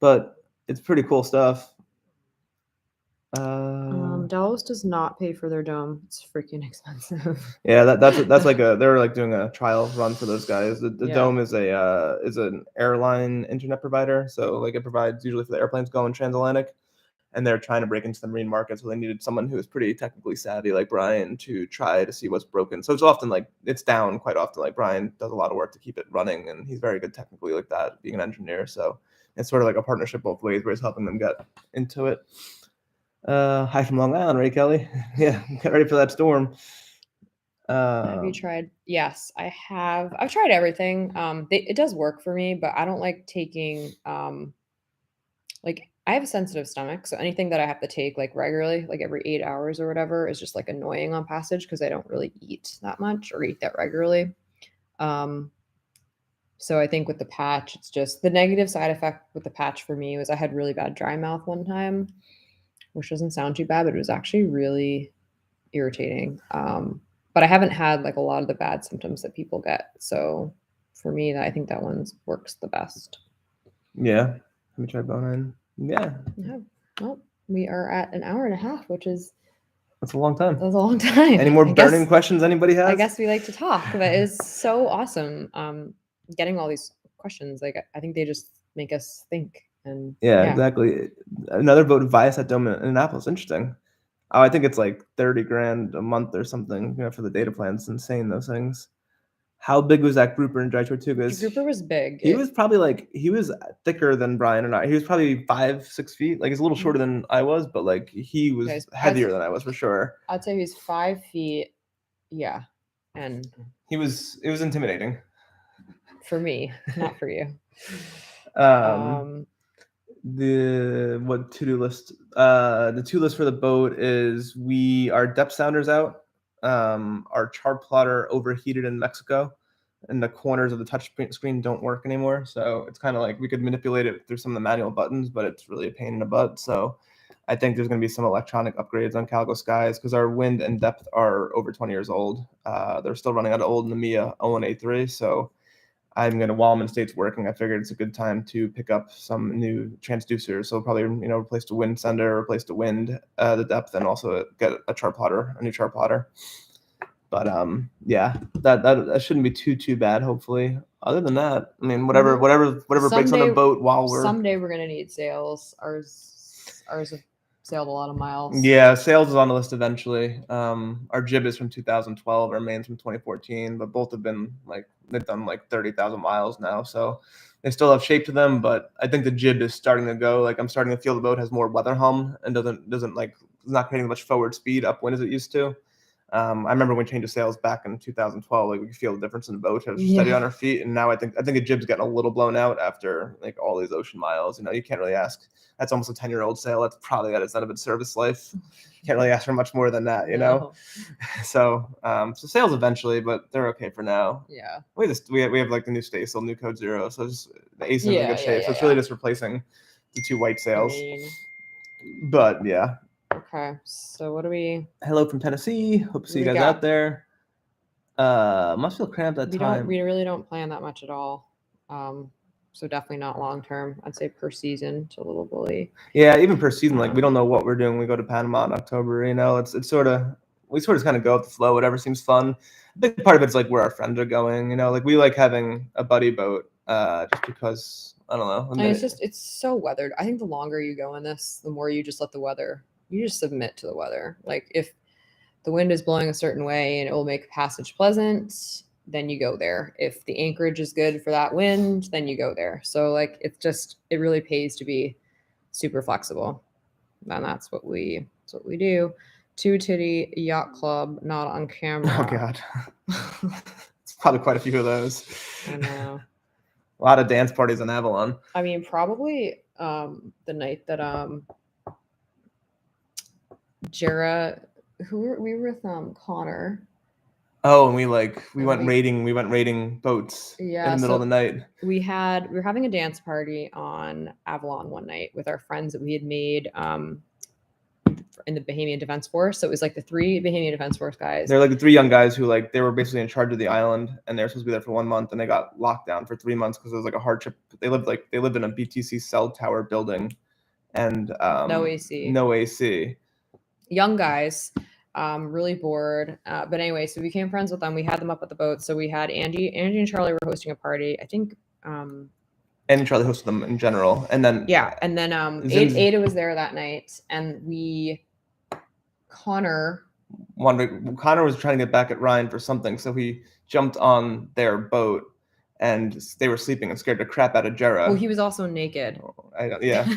But it's pretty cool stuff. Delos does not pay for their dome. It's freaking expensive. Yeah, that's like they're like doing a trial run for those guys. The dome is an airline internet provider, so like it provides usually for the airplanes going transatlantic, and they're trying to break into the marine market, so they needed someone who was pretty technically savvy like Brian to try to see what's broken. So it's often like it's down quite often. Like Brian does a lot of work to keep it running, and he's very good technically like that, being an engineer. So it's sort of like a partnership both ways, where he's helping them get into it. Hi from Long Island, Ray Kelly. Yeah, get ready for that storm. Have you tried? Yes, I have. I've tried everything. It does work for me, but I don't like taking like I have a sensitive stomach, so anything that I have to take like regularly, like every 8 hours or whatever, is just like annoying on passage because I don't really eat that much or eat that regularly. So I think with the patch, it's just the negative side effect with the patch for me was I had really bad dry mouth one time, which doesn't sound too bad, but it was actually really irritating. But I haven't had like a lot of the bad symptoms that people get. So for me, I think that one works the best. Yeah. Let me try bone in. Yeah. Well, we are at an hour and a half, which is that's a long time. That's a long time. Any more burning questions anybody has? I guess we like to talk, but it's so awesome. Getting all these questions, like I think they just make us think. And yeah. Exactly. Another boat, Viasat Dome in Annapolis. Interesting. Oh, I think it's like $30,000 a month or something, for the data plan. It's insane, those things. How big was that grouper in Dry Tortugas? The grouper was big. He was probably he was thicker than Brian and I. He was probably 5-6 feet. Like he's a little shorter than I was, but like he was heavier than I was for sure. I'd say he's 5 feet. Yeah. And it was intimidating. For me, not for you. The to-do list? The to-do list for the boat is our depth sounders out. Our chart plotter overheated in Mexico, and the corners of the touch screen don't work anymore. So it's kind of like we could manipulate it through some of the manual buttons, but it's really a pain in the butt. So I think there's going to be some electronic upgrades on Calico Skies because our wind and depth are over 20 years old. They're still running out of old Namiya 01A3. So while I'm in States working, I figured it's a good time to pick up some new transducers. So probably, replace the wind sender, replace the wind, the depth, and also get a new chart plotter. But yeah, that shouldn't be too bad. Hopefully, other than that, I mean, whatever breaks on the boat while someday we're gonna need sails. Ours have sailed a lot of miles. Yeah, sails is on the list eventually. Our jib is from 2012, our main's from 2014, but both have been they've done 30,000 miles now, so they still have shape to them. But I think the jib is starting to go. I'm starting to feel the boat has more weather hum and doesn't is not creating much forward speed upwind as it used to. I remember when we changed the sails back in 2012, we could feel the difference in the boat. It was steady on our feet, and now I think the jib's getting a little blown out after all these ocean miles. You can't really ask. That's almost a 10-year-old sail. That's probably at its end of its service life. You can't really ask for much more than that, No. So sails eventually, but they're okay for now. Yeah. We have the new staysail, new code 0, so just the ASIN's in good shape. So it's really just replacing the 2 white sails. But yeah. Okay, so what do we? Hello from Tennessee. Hope to see you guys out there. Must feel cramped that time. We really don't plan that much at all. So definitely not long term. I'd say per season to Little Bully. Yeah, even per season, we don't know what we're doing. We go to Panama in October. It's we sort of kind of go with the flow. Whatever seems fun. A big part of it's where our friends are going. We like having a buddy boat. Just because I don't know. It's so weathered. I think the longer you go in this, the more you just let the weather. You just submit to the weather. If the wind is blowing a certain way and it will make passage pleasant, then you go there. If the anchorage is good for that wind, then you go there. So it really pays to be super flexible. And that's what we do. 2 Titty Yacht Club, not on camera. Oh God. It's probably quite a few of those. I know. A lot of dance parties in Avalon. I mean, probably the night that Jara, we were with Connor. Oh, and we went raiding boats in the middle of the night. We were having a dance party on Avalon one night with our friends that we had made in the Bahamian Defense Force. So it was the 3 Bahamian Defense Force guys. They're the 3 young guys who they were basically in charge of the island, and they were supposed to be there for 1 month, and they got locked down for 3 months because it was a hardship. They lived in a BTC cell tower building, and no AC. No AC. Young guys, really bored. But anyway, so we became friends with them. We had them up at the boat. So we had Angie and Charlie were hosting a party. I think And Charlie hosted them in general, and then and then Ada was there that night, and Connor was trying to get back at Ryan for something, so he jumped on their boat, and they were sleeping and scared the crap out of Jera. Well, he was also naked. Yeah.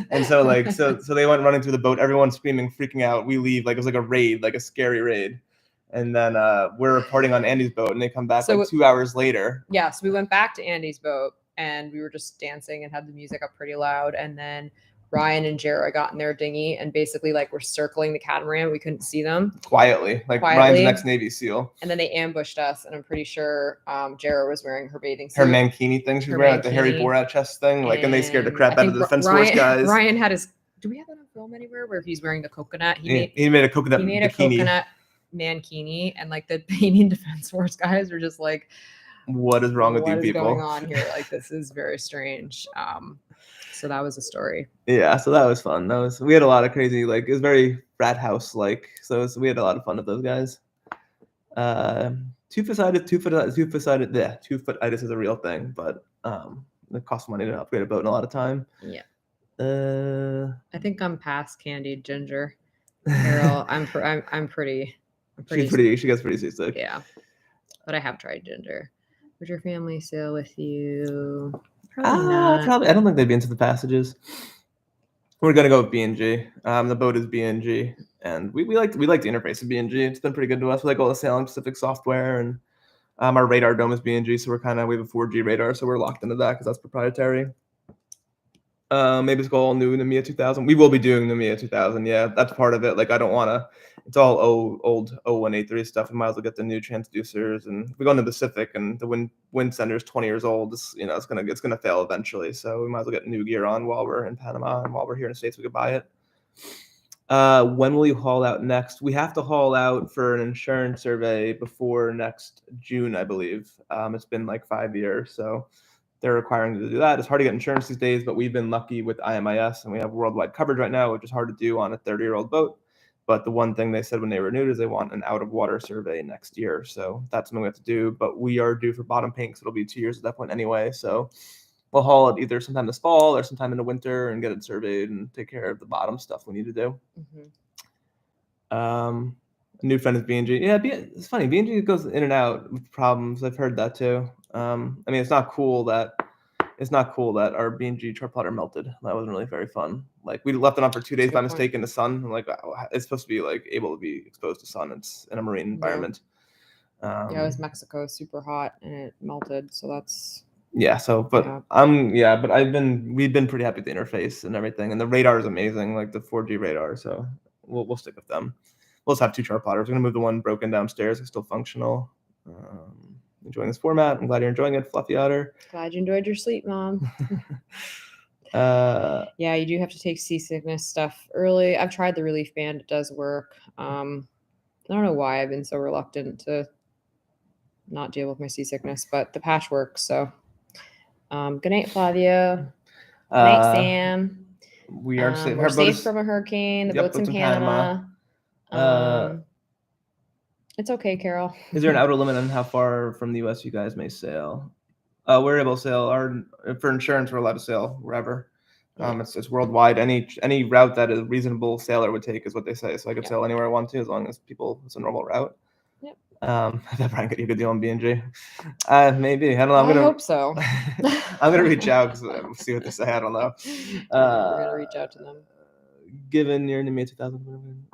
And so they went running through the boat, everyone screaming, freaking out. We leave, like it was like a raid, like a scary raid. And then we're reporting on Andy's boat, and they come back 2 hours later. Yeah, so we went back to Andy's boat, and we were just dancing and had the music up pretty loud. And then Ryan and Jera got in their dinghy and basically were circling the catamaran. We couldn't see them. Quietly. Ryan's an ex-Navy SEAL. And then they ambushed us, and I'm pretty sure Jera was wearing her bathing suit. Her mankini thing. She was wearing the Harry Borat chest thing. And they scared the crap out of the Defense Force guys. Ryan had his... Do we have that on film anywhere where he's wearing the coconut? He made a coconut bikini. A coconut mankini, and the Canadian Defense Force guys were just like, what is wrong with you people? What is going on here? This is very strange. So that was a story. Yeah, so that was fun. We had a lot of crazy, it was very frat house so we had a lot of fun with those guys. Two-footitis is a real thing, but it costs money to upgrade a boat in a lot of time. Yeah. I think I'm past candied ginger. Carol, I'm pretty. She gets pretty seasick. Yeah, but I have tried ginger. Would your family sail with you? Probably not. Probably. I don't think they'd be into the passages. We're gonna go with B&G. The boat is B&G, and we like the interface of B&G. It's been pretty good to us. We like all the sailing specific software, and our radar dome is B&G, so we have a 4G radar, so we're locked into that because that's proprietary. Maybe it's all new Namiya 2000. We will be doing Namiya 2000. Yeah, that's part of it. I don't want to. It's all old 0183 stuff. We might as well get the new transducers, and we go into the Pacific, and the wind center is 20 years old. It's gonna fail eventually. So we might as well get new gear on while we're in Panama, and while we're here in the States, we could buy it. When will you haul out next? We have to haul out for an insurance survey before next June, I believe. It's been 5 years, so they're requiring you to do that. It's hard to get insurance these days, but we've been lucky with IMIS, and we have worldwide coverage right now, which is hard to do on a 30-year-old boat. But the one thing they said when they renewed is they want an out-of-water survey next year. So that's something we have to do. But we are due for bottom paint, because it'll be 2 years at that point anyway. So we'll haul it either sometime this fall or sometime in the winter and get it surveyed and take care of the bottom stuff we need to do. Mm-hmm. A new friend is B&G. Yeah, it's funny. B&G goes in and out with problems. I've heard that too. It's not cool that our B&G chart plotter melted. That wasn't really very fun. We left it on for 2 days by mistake in the sun. It's supposed to be able to be exposed to sun. It's in a marine environment. Yeah, it was Mexico, super hot, and it melted. So that's yeah. So, but yeah. But we've been pretty happy with the interface and everything, and the radar is amazing, the 4G radar. So we'll stick with them. We'll just have 2 chart plotters. We're gonna move the one broken downstairs. It's still functional. Enjoying this format. I'm glad you're enjoying it, Fluffy Otter. Glad you enjoyed your sleep, Mom. Yeah, you do have to take seasickness stuff early. I've tried the relief band. It does work. I don't know why I've been so reluctant to not deal with my seasickness, but the patch works. So good night, Flavia. Good night, Sam. We are safe. We're safe from a hurricane. The boat's in Panama. It's okay, Carol. Is there an outer limit on how far from the U.S. you guys may sail? We're able to sail. For insurance, we're allowed to sail wherever. It's worldwide. Any route that a reasonable sailor would take is what they say. So I could sail anywhere I want to, as long as it's a normal route. Yep. That Brian get you a good deal on B&G. Maybe. I don't know. I hope so. I'm gonna reach out because see what they say. I don't know. We're gonna reach out to them. Given your Namiya 2000.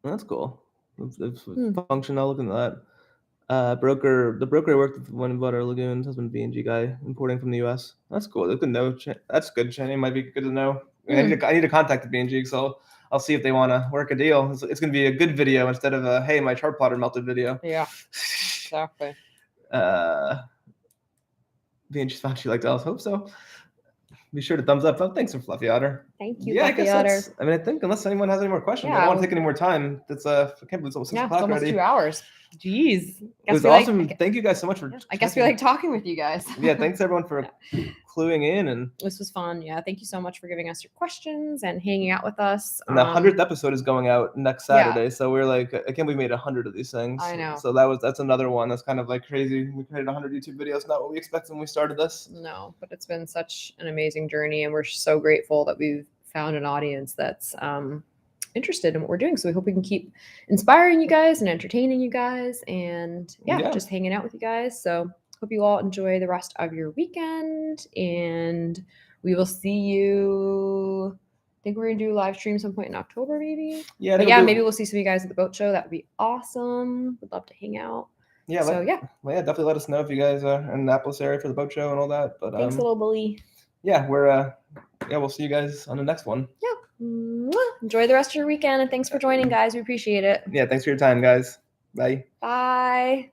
That's cool. It's functional. Looking at that. The broker I worked with when we bought our lagoons has been B&G guy importing from the US. That's cool. That's good to know. That's good, Shani. Might be good to know. I need to contact the B&G, so I'll see if they want to work a deal. It's going to be a good video instead of a hey, my chart plotter melted video. Yeah, exactly. B&G's found you like Delos. Hope so. Be sure to thumbs up. Oh, thanks for Fluffy Otter. Thank you, Fluffy Otter. I think unless anyone has any more questions, I don't want to take any more time. I can't believe it's almost 6 o'clock already. Almost 2 hours. Jeez. It was awesome. Thank you guys so much for. I guess we like talking with you guys. Yeah, thanks everyone for cluing in, and this was fun. Yeah, thank you so much for giving us your questions and hanging out with us. And the 100th episode is going out next Saturday, so we're like, I can't believe we made 100 of these things. I know. So that's another one that's kind of like crazy. We created 100 YouTube videos, not what we expected when we started this. No, but it's been such an amazing journey, and we're so grateful that we've found an audience that's interested in what we're doing. So we hope we can keep inspiring you guys and entertaining you guys, and just hanging out with you guys. So hope you all enjoy the rest of your weekend, and we will see you. I think we're gonna do a live stream some point in October, maybe. Yeah, but yeah, maybe we'll see some of you guys at the boat show. That would be awesome. We'd love to hang out. Yeah. So definitely let us know if you guys are in the Annapolis area for the boat show and all that. But thanks, little bully. Yeah, we'll see you guys on the next one. Yeah. Enjoy the rest of your weekend, and thanks for joining, guys. We appreciate it. Yeah, thanks for your time, guys. Bye. Bye.